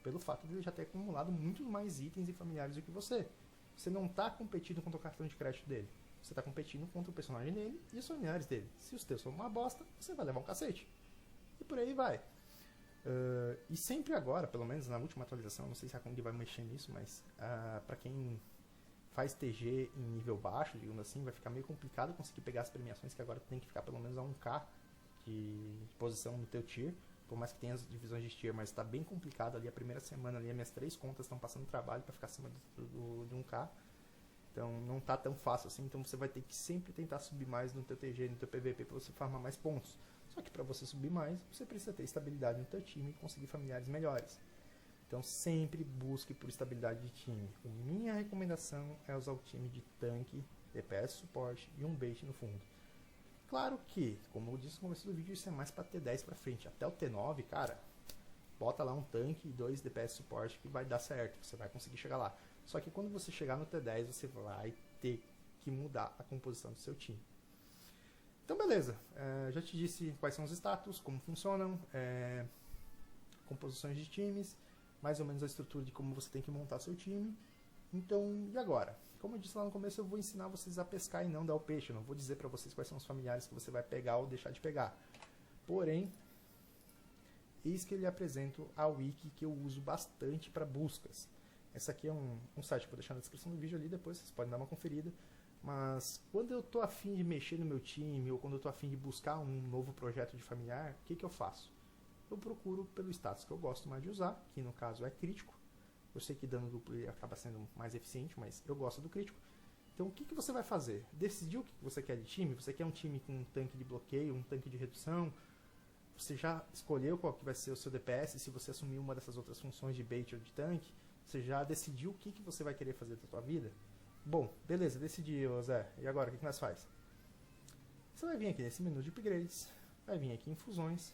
pelo fato de ele já ter acumulado muito mais itens e familiares do que você. Você não está competindo contra o cartão de crédito dele, você está competindo contra o personagem dele e os familiares dele. Se os teus são uma bosta, você vai levar um cacete. E por aí vai. E sempre agora, pelo menos na última atualização, não sei se a Kong vai mexer nisso, mas para quem faz TG em nível baixo, digamos assim, vai ficar meio complicado conseguir pegar as premiações, que agora tem que ficar pelo menos a 1k de posição no teu tier, por mais que tenha as divisões de tier, mas está bem complicado ali. A primeira semana ali, as minhas 3 contas estão passando trabalho para ficar acima de 1k, então não tá tão fácil assim. Então você vai ter que sempre tentar subir mais no teu TG, no teu PVP, para você farmar mais pontos. Só que para você subir mais, você precisa ter estabilidade no teu time e conseguir familiares melhores. Então sempre busque por estabilidade de time. A minha recomendação é usar o time de tanque, DPS suporte e um bait no fundo. Claro que, como eu disse no começo do vídeo, isso é mais para T10 para frente. Até o T9, cara, bota lá um tanque e 2 DPS suporte que vai dar certo, você vai conseguir chegar lá. Só que quando você chegar no T10, você vai ter que mudar a composição do seu time. Então beleza, já te disse quais são os status, como funcionam, composições de times, mais ou menos a estrutura de como você tem que montar seu time. Então, e agora? Como eu disse lá no começo, eu vou ensinar vocês a pescar e não dar o peixe. Eu não vou dizer para vocês quais são os familiares que você vai pegar ou deixar de pegar. Porém, eis que eu lhe apresento a wiki que eu uso bastante para buscas. Essa aqui é um site que eu vou deixar na descrição do vídeo ali, depois vocês podem dar uma conferida. Mas quando eu estou afim de mexer no meu time, ou quando eu estou afim de buscar um novo projeto de familiar, o que eu faço? Eu procuro pelo status que eu gosto mais de usar, que no caso é crítico. Eu sei que dano duplo acaba sendo mais eficiente, mas eu gosto do crítico. Então o que você vai fazer? Decidiu o que você quer de time? Você quer um time com um tanque de bloqueio, um tanque de redução? Você já escolheu qual que vai ser o seu DPS? Se você assumir uma dessas outras funções de bait ou de tanque, você já decidiu o que você vai querer fazer da sua vida? Bom, beleza, decidi, Zé. E agora, o que nós faz? Você vai vir aqui nesse menu de upgrades, vai vir aqui em fusões,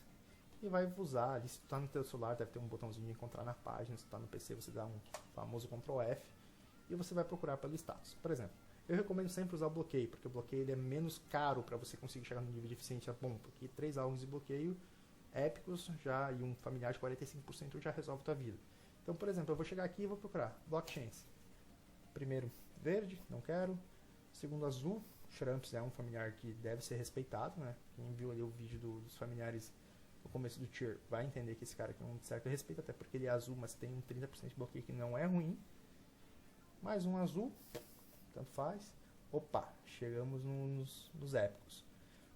e vai usar ali. Se tu tá no teu celular, deve ter um botãozinho de encontrar na página. Se tu tá no PC, você dá um famoso Ctrl F e você vai procurar pelo status. Por exemplo, eu recomendo sempre usar o bloqueio, porque o bloqueio ele é menos caro para você conseguir chegar no nível de eficiência bom, porque 3 alvos de bloqueio épicos já e um familiar de 45% já resolve a tua vida. Então, por exemplo, eu vou chegar aqui e vou procurar blockchains. Primeiro verde, não quero. Segundo azul, Shramps é um familiar que deve ser respeitado, né? Quem viu ali o vídeo dos familiares no começo do tier vai entender que esse cara aqui é um certo respeito, até porque ele é azul, mas tem um 30% de bloqueio que não é ruim. Mais um azul, tanto faz. Opa, chegamos nos épicos.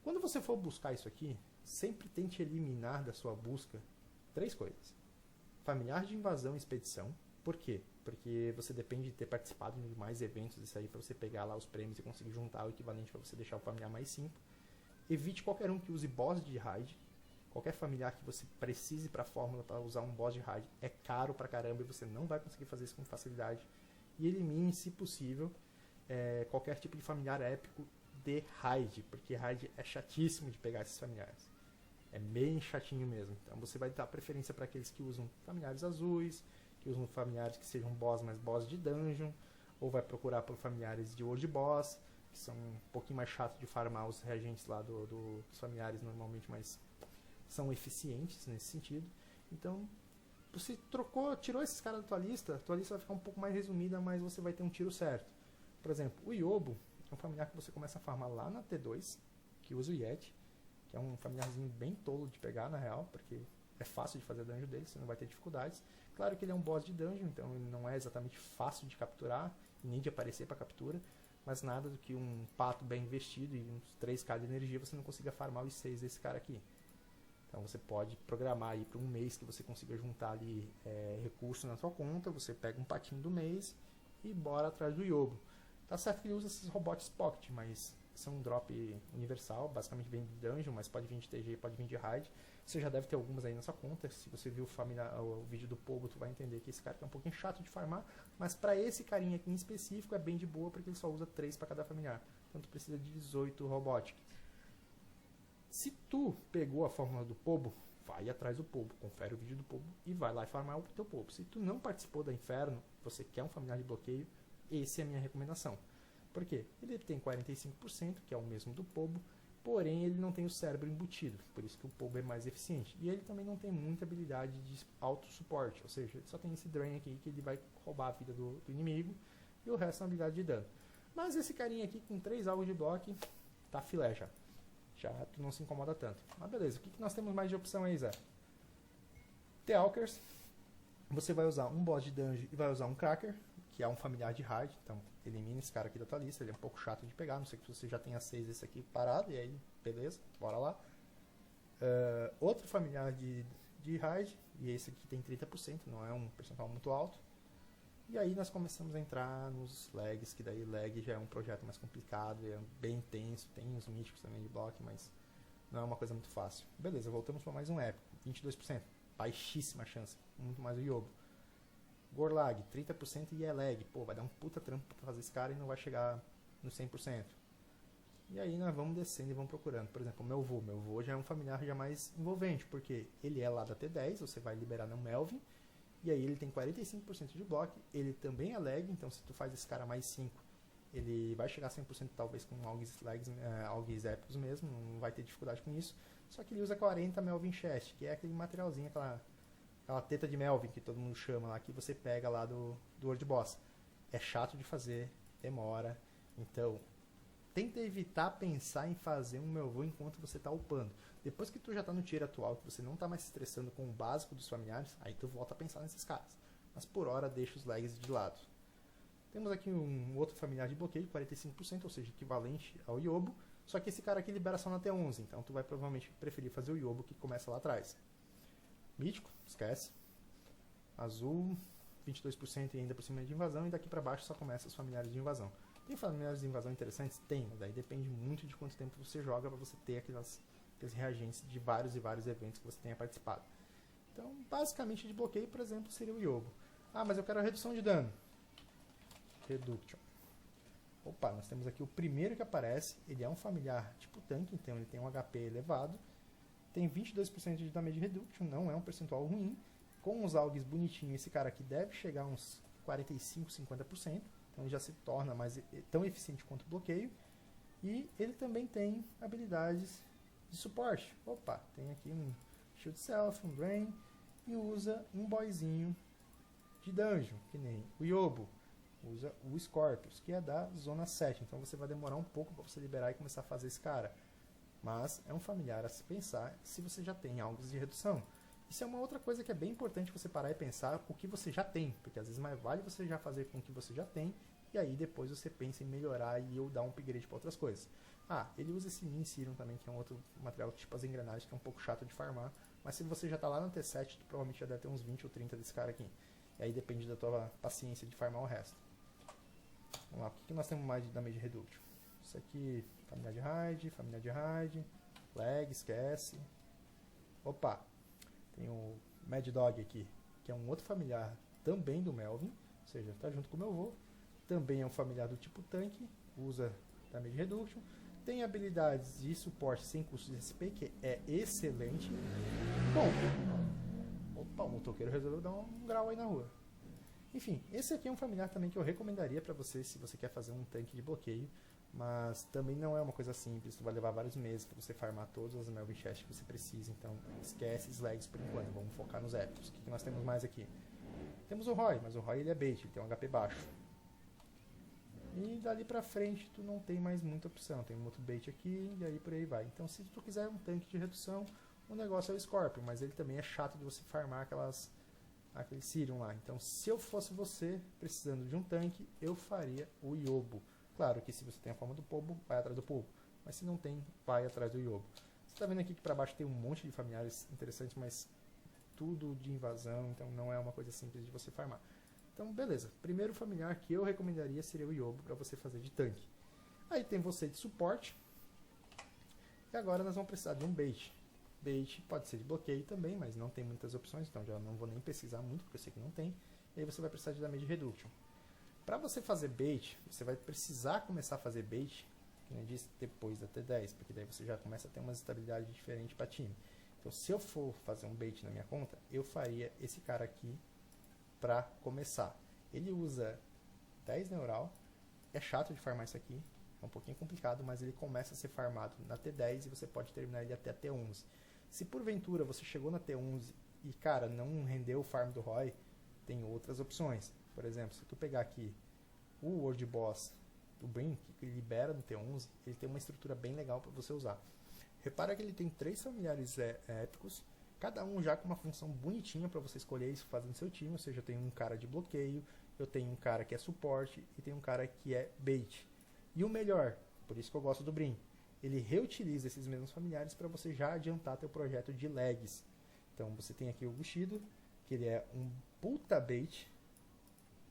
Quando você for buscar isso aqui, sempre tente eliminar da sua busca 3 coisas. Familiar de invasão e expedição. Por quê? Porque você depende de ter participado de mais eventos isso aí para você pegar lá os prêmios e conseguir juntar o equivalente para você deixar o familiar mais 5. Evite qualquer um que use boss de raid. Qualquer familiar que você precise para a fórmula para usar um boss de raid é caro pra caramba e você não vai conseguir fazer isso com facilidade. E elimine, se possível, qualquer tipo de familiar épico de raid, porque raid é chatíssimo de pegar esses familiares. É bem chatinho mesmo. Então você vai dar preferência para aqueles que usam familiares azuis, que usam familiares que sejam boss, mas boss de dungeon, ou vai procurar por familiares de world boss, que são um pouquinho mais chato de farmar os reagentes lá dos familiares normalmente, mas são eficientes nesse sentido. Então, você tirou esses caras da tua lista vai ficar um pouco mais resumida, mas você vai ter um tiro certo. Por exemplo, o Yobo é um familiar que você começa a farmar lá na T2, que usa o Yeti, que é um familiarzinho bem tolo de pegar na real, porque é fácil de fazer dungeon dele, você não vai ter dificuldades. Claro que ele é um boss de dungeon, então ele não é exatamente fácil de capturar, e nem de aparecer para captura, mas nada do que um pato bem investido e uns 3k de energia você não consiga farmar os 6 desse cara aqui. Então você pode programar aí para um mês que você consiga juntar ali recurso na sua conta, você pega um patinho do mês e bora atrás do Yobo. Tá certo que ele usa esses robots pocket, mas são um drop universal, basicamente vem de dungeon, mas pode vir de TG, pode vir de raid. Você já deve ter algumas aí na sua conta. Se você viu o vídeo do Pogo, tu vai entender que esse cara é um pouquinho chato de farmar, mas para esse carinha aqui em específico é bem de boa, porque ele só usa 3 para cada familiar. Então tu precisa de 18 robotics. Se tu pegou a fórmula do Pobo, vai atrás do Pobo, confere o vídeo do Pobo e vai lá e farmar o teu Pobo. Se tu não participou da Inferno, você quer um familiar de bloqueio, essa é a minha recomendação. Por quê? Ele tem 45%, que é o mesmo do Pobo, porém ele não tem o cérebro embutido, por isso que o Pobo é mais eficiente. E ele também não tem muita habilidade de auto-suporte, ou seja, ele só tem esse Drain aqui que ele vai roubar a vida do inimigo e o resto é uma habilidade de dano. Mas esse carinha aqui com 3 alvos de bloco tá filé já tu não se incomoda tanto. Mas beleza, o que nós temos mais de opção aí, Zé? Tealkers, você vai usar um boss de dungeon e vai usar um Cracker, que é um familiar de raid, então elimina esse cara aqui da tua lista, ele é um pouco chato de pegar, não sei que você já tenha 6 esse aqui parado, e aí, beleza, bora lá. Outro familiar de raid, e esse aqui tem 30%, não é um percentual muito alto. E aí nós começamos a entrar nos lags, que daí lag já é um projeto mais complicado, é bem intenso, tem os míticos também de block, mas não é uma coisa muito fácil. Beleza, voltamos para mais um épico, 22%, baixíssima chance, muito mais o Yobo. Gorlag, 30% e é lag, pô, vai dar um puta trampo pra fazer esse cara e não vai chegar no 100%. E aí nós vamos descendo e vamos procurando. Por exemplo, o meu vô já é um familiar já mais envolvente, porque ele é lá da T10, você vai liberar no Melvin, e aí ele tem 45% de block, ele também é lag, então se tu faz esse cara mais 5, ele vai chegar a 100% talvez com algs épicos mesmo, não vai ter dificuldade com isso. Só que ele usa 40 Melvin Chest, que é aquele materialzinho, aquela teta de Melvin que todo mundo chama lá, que você pega lá do World Boss. É chato de fazer, demora, então tenta evitar pensar em fazer um meu voo enquanto você está upando. Depois que tu já está no tier atual, que você não está mais se estressando com o básico dos familiares, aí tu volta a pensar nesses caras. Mas por hora deixa os lags de lado. Temos aqui um outro familiar de bloqueio, 45%, ou seja, equivalente ao Yobo, só que esse cara aqui libera só na T11, então tu vai provavelmente preferir fazer o Yobo que começa lá atrás. Mítico, esquece. Azul, 22% e ainda por cima de invasão, e daqui para baixo só começa os familiares de invasão. Tem familiares de invasão interessantes? Tem, mas daí depende muito de quanto tempo você joga para você ter aqueles reagentes de vários e vários eventos que você tenha participado. Então, basicamente de bloqueio, por exemplo, seria o Yobo. Ah, mas eu quero a redução de dano. Reduction. Opa, nós temos aqui o primeiro que aparece, ele é um familiar tipo tanque, então ele tem um HP elevado, tem 22% de damage reduction, não é um percentual ruim. Com os algs bonitinho, esse cara aqui deve chegar a uns 45, 50%, então ele já se torna mais tão eficiente quanto o bloqueio. E ele também tem habilidades de suporte. Opa, tem aqui um Shield Self, um Drain, e usa um boyzinho de dungeon, que nem o Yobo. Usa o Scorpius, que é da Zona 7, então você vai demorar um pouco para você liberar e começar a fazer esse cara. Mas é um familiar a se pensar se você já tem algos de redução. Isso é uma outra coisa que é bem importante você parar e pensar o que você já tem, porque às vezes mais vale você já fazer com o que você já tem, e aí depois você pensa em melhorar e ou dar um upgrade para outras coisas. Ah, ele usa esse Mini Serum também, que é um outro material tipo as engrenagens, que é um pouco chato de farmar, mas se você já está lá no T7, tu provavelmente já deve ter uns 20 ou 30 desse cara aqui. E aí depende da tua paciência de farmar o resto. Vamos lá, o que nós temos mais de damage reduction? Isso aqui, familiar de raid, lag, esquece. Opa, tem o Mad Dog aqui, que é um outro familiar também do Melvin, ou seja, está junto com o meu vô. Também é um familiar do tipo tanque, usa damage reduction. Tem habilidades de suporte sem custo de SP, que é excelente. Bom, opa, o motoqueiro resolveu dar um grau aí na rua. Enfim, esse aqui é um familiar também que eu recomendaria para você se você quer fazer um tanque de bloqueio, mas também não é uma coisa simples, tu vai levar vários meses para você farmar todas as Melvin Chests que você precisa, então esquece os lags por enquanto, vamos focar nos épicos. O que nós temos mais aqui? Temos o Roy, mas o Roy ele é bait, ele tem um HP baixo. E dali pra frente tu não tem mais muita opção, tem um outro bait aqui e aí por aí vai. Então se tu quiser um tanque de redução, o negócio é o Scorpion, mas ele também é chato de você farmar aquele Serum lá. Então se eu fosse você, precisando de um tanque, eu faria o Yobo. Claro que se você tem a forma do Pobo, vai atrás do Pobo, mas se não tem, vai atrás do Yobo. Você tá vendo aqui que pra baixo tem um monte de familiares interessantes, mas tudo de invasão, então não é uma coisa simples de você farmar. Então, beleza. Primeiro familiar que eu recomendaria seria o Yobo para você fazer de tanque. Aí tem você de suporte. E agora nós vamos precisar de um bait. Bait pode ser de bloqueio também, mas não tem muitas opções, então já não vou nem pesquisar muito, porque eu sei que não tem. E aí você vai precisar de damage reduction. Para você fazer bait, você vai precisar começar a fazer bait, como eu disse, depois da T10, porque daí você já começa a ter uma estabilidade diferente para time. Então, se eu for fazer um bait na minha conta, eu faria esse cara aqui para começar. Ele usa 10 neural, é chato de farmar isso aqui, é um pouquinho complicado, mas ele começa a ser farmado na T10 e você pode terminar ele até a T11. Se porventura você chegou na T11 e, cara, não rendeu o farm do Roy, tem outras opções. Por exemplo, se tu pegar aqui o World Boss do Brink, que libera no T11, ele tem uma estrutura bem legal para você usar. Repara que ele tem 3 familiares épicos cada um já com uma função bonitinha para você escolher isso fazer no seu time. Ou seja, eu tenho um cara de bloqueio, eu tenho um cara que é suporte e tem um cara que é bait. E o melhor, por isso que eu gosto do Brim, ele reutiliza esses mesmos familiares para você já adiantar teu projeto de lags. Então você tem aqui o Bushido, que ele é um puta bait,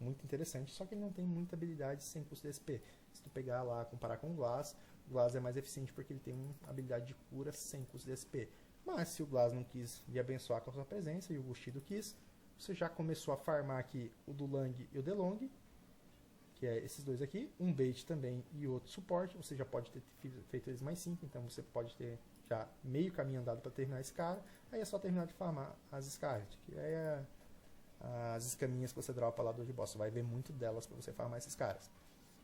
muito interessante, só que ele não tem muita habilidade sem custo de SP. Se tu pegar lá, comparar com o Glass é mais eficiente porque ele tem uma habilidade de cura sem custo de SP. Mas se o Glass não quis lhe abençoar com a sua presença e o Bushido quis, você já começou a farmar aqui o Dulang e o Delong, que é esses dois aqui, um bait também e outro suporte. Você já pode ter feito eles mais 5, então você pode ter já meio caminho andado para terminar esse cara. Aí é só terminar de farmar as Scarlet, que é as escaminhas que você dropa lá do de boss. Você vai ver muito delas para você farmar esses caras.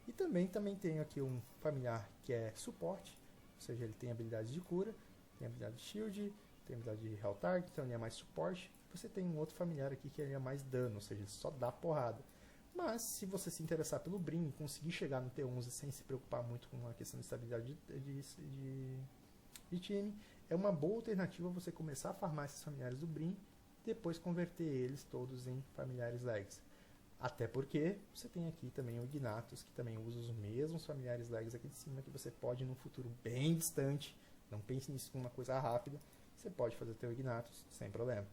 E também tenho aqui um familiar que é suporte, ou seja, ele tem habilidade de cura, tem habilidade de shield, tem habilidade de health target, então ele é mais suporte. Você tem um outro familiar aqui que ele é mais dano, ou seja, ele só dá porrada. Mas se você se interessar pelo Brim e conseguir chegar no T11 sem se preocupar muito com a questão de estabilidade de time, é uma boa alternativa você começar a farmar esses familiares do Brim e depois converter eles todos em familiares legs. Até porque você tem aqui também o Ignatus, que também usa os mesmos familiares legs aqui de cima, que você pode, num futuro bem distante, não pense nisso como uma coisa rápida, você pode fazer teu Ignatus sem problema.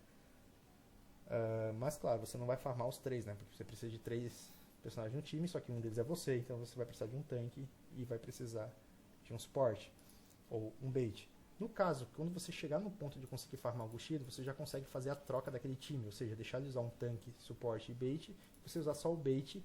Mas claro, você não vai farmar os 3, né? Porque você precisa de 3 personagens no time, só que um deles é você, então você vai precisar de um tanque e vai precisar de um suporte ou um bait. No caso, quando você chegar no ponto de conseguir farmar o Bushido, você já consegue fazer a troca daquele time, ou seja, deixar de usar um tanque, suporte e bait, você usar só o bait,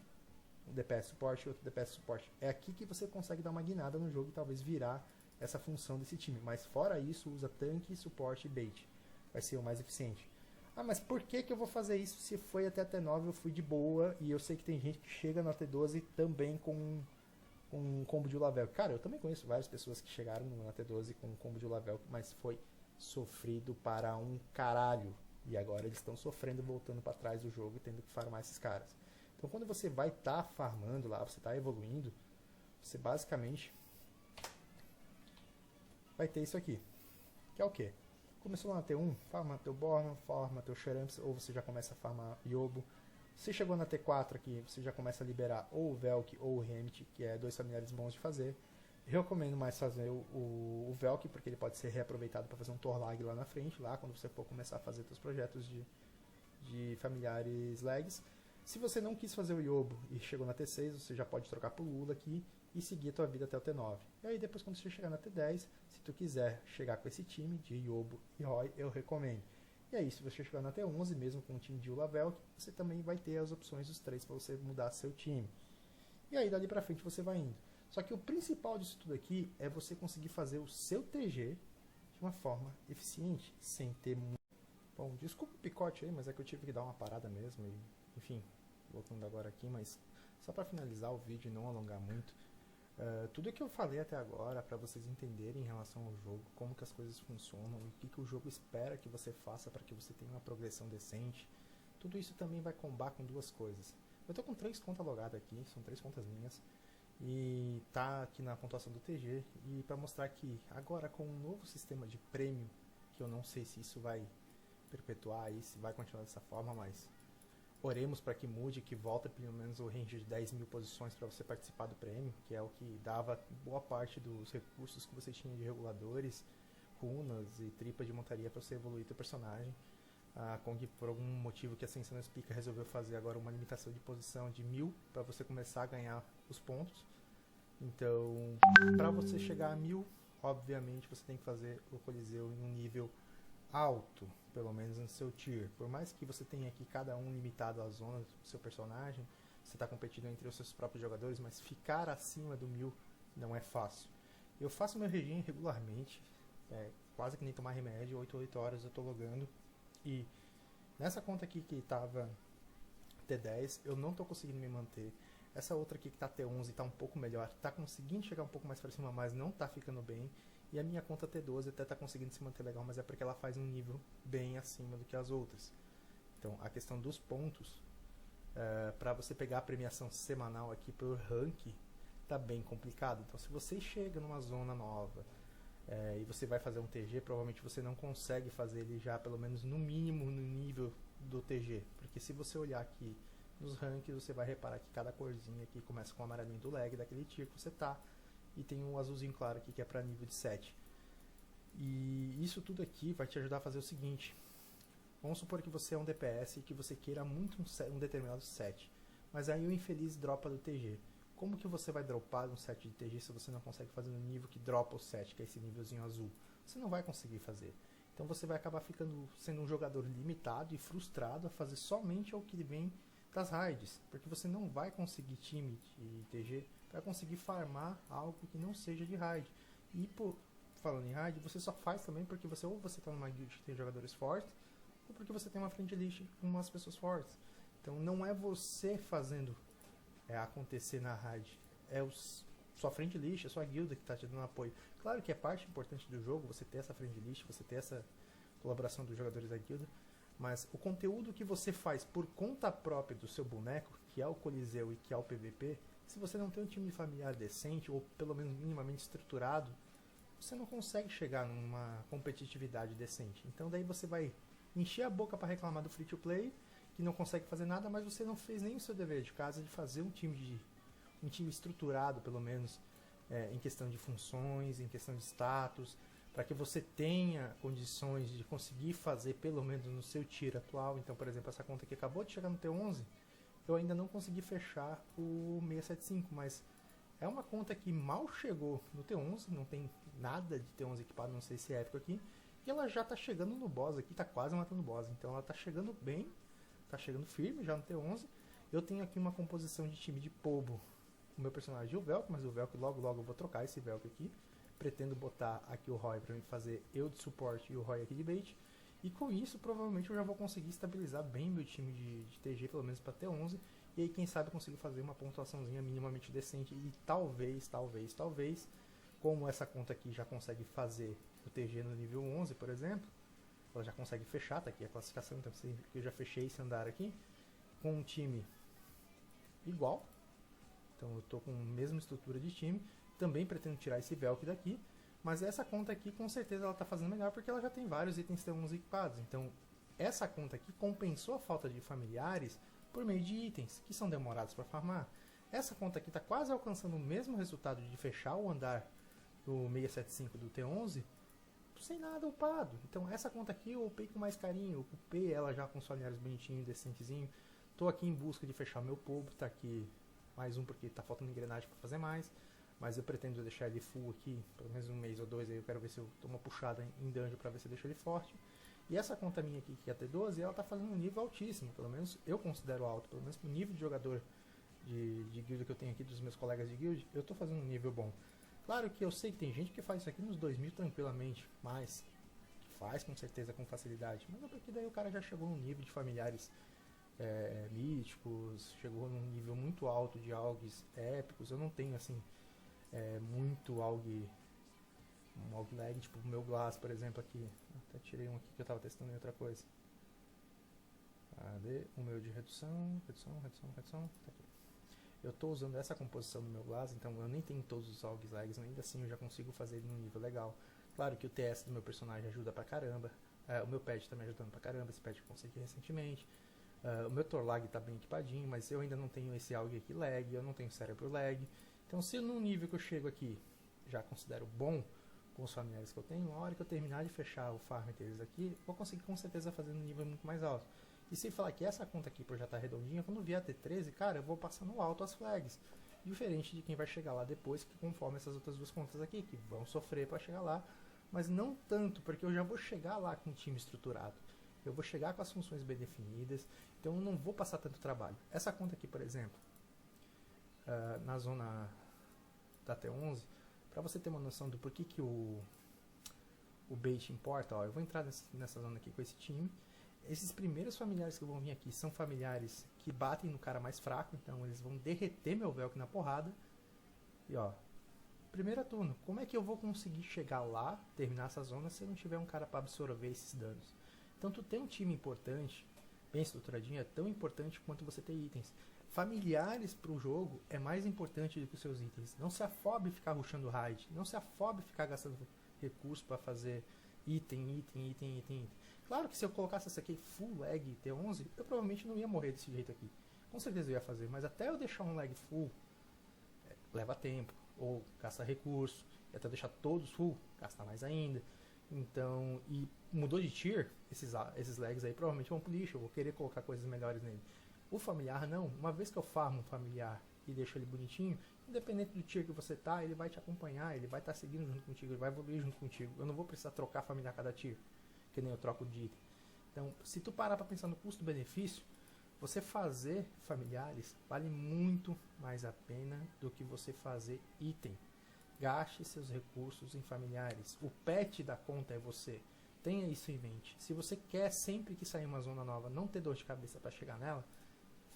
um DPS suporte e outro DPS suporte. É aqui que você consegue dar uma guinada no jogo e talvez virar essa função desse time. Mas fora isso, usa tanque, suporte e bait. Vai ser o mais eficiente. Ah, mas por que eu vou fazer isso se foi até T9, eu fui de boa e eu sei que tem gente que chega na T12 também com um combo de Ulavel. Cara, eu também conheço várias pessoas que chegaram na T12 com um combo de Ulavel, mas foi sofrido para um caralho. E agora eles estão sofrendo, voltando para trás do jogo e tendo que farmar esses caras. Então quando você vai estar farmando lá, você está evoluindo, você basicamente vai ter isso aqui. Que é o quê? Começou na T1, farma teu Born, farma teu Xeramps, ou você já começa a farmar Yobo. Se chegou na T4 aqui, você já começa a liberar ou o Velk ou o Remit, que é dois familiares bons de fazer. Eu recomendo mais fazer o Velk, porque ele pode ser reaproveitado para fazer um Torlag lá na frente, lá quando você for começar a fazer seus projetos de familiares legs. Se você não quis fazer o Yobo e chegou na T6, você já pode trocar pro Lula aqui e seguir a tua vida até o T9. E aí depois quando você chegar na T10, se tu quiser chegar com esse time de Yobo e Roy, eu recomendo. E aí, se você chegar na T11, mesmo com o time de Ulavel, você também vai ter as opções dos 3 para você mudar seu time. E aí, dali pra frente, você vai indo. Só que o principal disso tudo aqui é você conseguir fazer o seu TG de uma forma eficiente, sem ter muito... Bom, desculpa o picote aí, mas é que eu tive que dar uma parada mesmo. E, enfim, voltando agora aqui, mas só para finalizar o vídeo e não alongar muito, tudo que eu falei até agora, para vocês entenderem em relação ao jogo, como que as coisas funcionam, o que o jogo espera que você faça para que você tenha uma progressão decente, tudo isso também vai combar com duas coisas. Eu tô com 3 contas logadas aqui, são 3 contas minhas, e tá aqui na pontuação do TG, e para mostrar que agora com um novo sistema de prêmio, que eu não sei se isso vai perpetuar aí, se vai continuar dessa forma, mas oremos para que mude, que volta pelo menos o range de 10 mil posições para você participar do prêmio, que é o que dava boa parte dos recursos que você tinha de reguladores, runas e tripa de montaria para você evoluir seu personagem. A Kong, por algum motivo que a Ascensão explica, resolveu fazer agora uma limitação de posição de 1000 para você começar a ganhar os pontos. Então, para você chegar a 1000, obviamente você tem que fazer o Coliseu em um nível alto, pelo menos no seu tier. Por mais que você tenha aqui cada um limitado às zonas do seu personagem, você está competindo entre os seus próprios jogadores, mas ficar acima do 1000 não é fácil. Eu faço meu regime regularmente, quase que nem tomar remédio, 8 horas eu estou logando, e nessa conta aqui que estava T10, eu não estou conseguindo me manter. Essa outra aqui que está T11 está um pouco melhor, está conseguindo chegar um pouco mais para cima, mas não está ficando bem. E a minha conta T12 até está conseguindo se manter legal, mas é porque ela faz um nível bem acima do que as outras. Então, a questão dos pontos, para você pegar a premiação semanal aqui por rank, tá bem complicado. Então, se você chega numa zona nova, e você vai fazer um TG, provavelmente você não consegue fazer ele já pelo menos no mínimo no nível do TG, porque se você olhar aqui nos rankings, você vai reparar que cada corzinha aqui começa com o amarelinho do lag daquele tier que você tá, e tem um azulzinho claro aqui que é para nível de 7. E isso tudo aqui vai te ajudar a fazer o seguinte: vamos supor que você é um DPS e que você queira muito um determinado set, mas aí o infeliz dropa do TG. Como que você vai dropar um set de TG se você não consegue fazer no nível que dropa o set, que é esse nívelzinho azul? Você não vai conseguir fazer. Então você vai acabar sendo um jogador limitado e frustrado a fazer somente o que vem das raids, porque você não vai conseguir time de TG para conseguir farmar algo que não seja de raid. E falando em raid, você só faz também porque você está numa guild que tem jogadores fortes, ou porque você tem uma friend list com umas pessoas fortes. Então não é você fazendo acontecer na raid, é sua friend list, a sua guilda que está te dando apoio. Claro que é parte importante do jogo você ter essa friend list, você ter essa colaboração dos jogadores da guilda, mas o conteúdo que você faz por conta própria do seu boneco, que é o Coliseu e que é o PVP, se você não tem um time familiar decente, ou pelo menos minimamente estruturado, você não consegue chegar numa competitividade decente. Então daí você vai encher a boca para reclamar do free to play, que não consegue fazer nada, mas você não fez nem o seu dever de casa de fazer um time estruturado, pelo menos, em questão de funções, em questão de status, para que você tenha condições de conseguir fazer pelo menos no seu tier atual. Então, por exemplo, essa conta que acabou de chegar no T11, eu ainda não consegui fechar o 675, mas é uma conta que mal chegou no T11, não tem nada de T11 equipado, não sei se é épico aqui, e ela já está chegando no boss aqui, está quase matando o boss, então ela está chegando bem, está chegando firme já no T11. Eu tenho aqui uma composição de time de Pobo, o meu personagem é o Velk, mas o Velk logo eu vou trocar esse Velk aqui. Pretendo botar aqui o Roy para me fazer eu de suporte e o Roy aqui de bait. E com isso, provavelmente eu já vou conseguir estabilizar bem meu time de TG, pelo menos para T11. E aí, quem sabe, eu consigo fazer uma pontuaçãozinha minimamente decente. E talvez, como essa conta aqui já consegue fazer o TG no nível 11, por exemplo, ela já consegue fechar, tá aqui a classificação, então eu já fechei esse andar aqui, com um time igual. Então eu estou com a mesma estrutura de time. Também pretendo tirar esse Velk daqui, mas essa conta aqui com certeza ela está fazendo melhor porque ela já tem vários itens T11 equipados. Então essa conta aqui compensou a falta de familiares por meio de itens que são demorados para farmar. Essa conta aqui está quase alcançando o mesmo resultado de fechar o andar do 675 do T11 sem nada upado. Então essa conta aqui eu upei com mais carinho, eu upei ela já com os familiares bonitinhos, decentezinho. Estou aqui em busca de fechar meu povo, está aqui mais um porque está faltando engrenagem para fazer mais, mas eu pretendo deixar ele full aqui, pelo menos um mês ou dois, aí eu quero ver se eu dou uma puxada em dungeon para ver se eu deixo ele forte. E essa conta minha aqui, que é T12, ela está fazendo um nível altíssimo, pelo menos eu considero alto, pelo menos pro nível de jogador de guild que eu tenho aqui, dos meus colegas de guild, eu estou fazendo um nível bom. Claro que eu sei que tem gente que faz isso aqui nos 2000 tranquilamente, mas que faz com certeza com facilidade, mas é porque daí o cara já chegou num nível de familiares míticos, chegou num nível muito alto de AUGs épicos. Eu não tenho assim muito um AUG lag, tipo o meu Glass, por exemplo, aqui. Até tirei um aqui que eu estava testando em outra coisa. Cadê o meu de redução? Tá aqui. Eu estou usando essa composição do meu Glass, então eu nem tenho todos os AUGs lags, ainda assim eu já consigo fazer ele num nível legal. Claro que o TS do meu personagem ajuda pra caramba, o meu pad tá me ajudando pra caramba, esse pad que eu consegui recentemente. O meu Torlag está bem equipadinho, mas eu ainda não tenho esse AUG aqui lag, eu não tenho cérebro lag. Então se num nível que eu chego aqui já considero bom com os familiares que eu tenho, a hora que eu terminar de fechar o farm deles aqui, vou conseguir com certeza fazer num nível muito mais alto. E se falar que essa conta aqui por já estar redondinha, quando vier a T13, cara, eu vou passar no alto as flags. Diferente de quem vai chegar lá depois, que conforme essas outras duas contas aqui, que vão sofrer para chegar lá, mas não tanto, porque eu já vou chegar lá com um time estruturado. Eu vou chegar com as funções bem definidas, então eu não vou passar tanto trabalho. Essa conta aqui, por exemplo, na zona da T11, para você ter uma noção do porquê que o bait importa, ó, eu vou entrar nessa zona aqui com esse time. Esses primeiros familiares que vão vir aqui são familiares que batem no cara mais fraco, então eles vão derreter meu Velk na porrada. E ó, primeiro turno, como é que eu vou conseguir chegar lá, terminar essa zona, se eu não tiver um cara para absorver esses danos? Então tu ter um time importante, bem estruturadinho, é tão importante quanto você ter itens. Familiares para o jogo é mais importante do que os seus itens. Não se afobe ficar rushando raid, não se afobe ficar gastando recurso para fazer item. Claro que se eu colocasse essa aqui full lag T11, eu provavelmente não ia morrer desse jeito aqui. Com certeza eu ia fazer, mas até eu deixar um lag full, leva tempo, ou gasta recurso, e até deixar todos full, gasta mais ainda. Então, e mudou de tier, esses lags aí provavelmente vão pro lixo, eu vou querer colocar coisas melhores nele. O familiar não, uma vez que eu farmo um familiar e deixo ele bonitinho, independente do tier que você tá, ele vai te acompanhar, ele vai estar seguindo junto contigo, ele vai evoluir junto contigo. Eu não vou precisar trocar familiar a cada tier, que nem eu troco de item. Então, se tu parar pra pensar no custo-benefício, você fazer familiares vale muito mais a pena do que você fazer item. Gaste seus recursos em familiares. O pet da conta é você. Tenha isso em mente. Se você quer sempre que sair uma zona nova não ter dor de cabeça para chegar nela,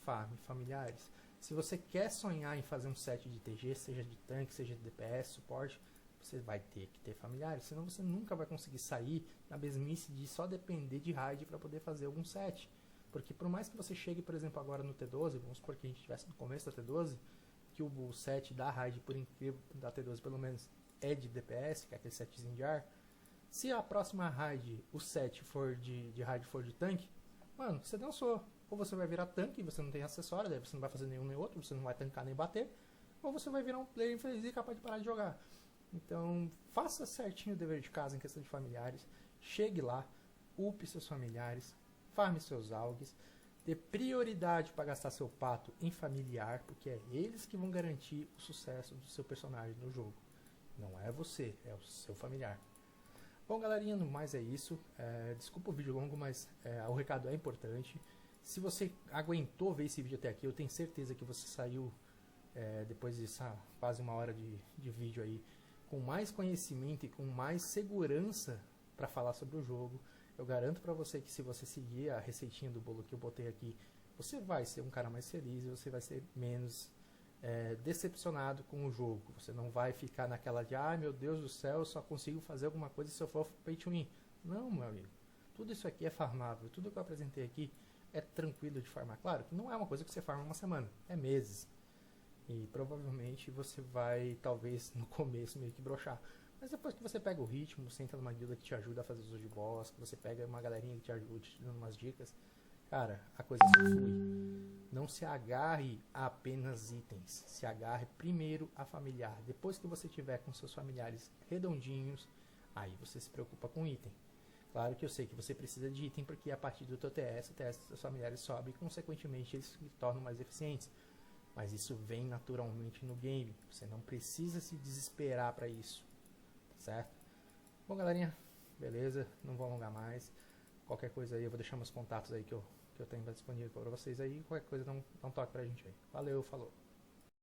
farme familiares. Se você quer sonhar em fazer um set de TG, seja de tanque, seja de DPS, suporte, você vai ter que ter familiares, senão você nunca vai conseguir sair na mesmice de só depender de raid para poder fazer algum set. Porque por mais que você chegue, por exemplo, agora no T12, vamos supor que a gente estivesse no começo da T12, que o set da raid, por incrível, da T12 pelo menos, é de DPS, que é aquele setzinho de ar. Se a próxima raid, o set for de raid for de tanque, mano, você dançou. Ou você vai virar tanque e você não tem acessório, daí você não vai fazer nenhum nem outro, você não vai tancar nem bater, ou você vai virar um player infeliz e capaz de parar de jogar. Então, faça certinho o dever de casa em questão de familiares, chegue lá, upe seus familiares, farme seus algs, dê prioridade para gastar seu pato em familiar, porque é eles que vão garantir o sucesso do seu personagem no jogo. Não é você, é o seu familiar. Bom, galerinha, no mais é isso. Desculpa o vídeo longo, mas o recado é importante. Se você aguentou ver esse vídeo até aqui, eu tenho certeza que você saiu, depois de quase uma hora de vídeo aí, com mais conhecimento e com mais segurança para falar sobre o jogo. Eu garanto para você que se você seguir a receitinha do bolo que eu botei aqui, você vai ser um cara mais feliz e você vai ser menos decepcionado com o jogo. Você não vai ficar naquela de, ai meu Deus do céu, eu só consigo fazer alguma coisa se eu for pay to win. Não, meu amigo. Tudo isso aqui é farmável. Tudo que eu apresentei aqui é tranquilo de farmar. Claro que não é uma coisa que você farma uma semana, é meses. E provavelmente você vai, talvez, no começo meio que broxar. Mas depois que você pega o ritmo, você entra numa guilda que te ajuda a fazer os de boss, que você pega uma galerinha que te ajuda, te dando umas dicas, cara, a coisa se flui. Não se agarre a apenas itens. Se agarre primeiro a familiar. Depois que você tiver com seus familiares redondinhos, aí você se preocupa com item. Claro que eu sei que você precisa de item, porque a partir do teu TS, o TS dos seus familiares sobe e consequentemente eles se tornam mais eficientes. Mas isso vem naturalmente no game. Você não precisa se desesperar para isso. Certo? Bom, galerinha, beleza, não vou alongar mais. Qualquer coisa aí, eu vou deixar meus contatos aí que eu tenho disponível para vocês aí. Qualquer coisa, dá um toque pra gente aí. Valeu, falou.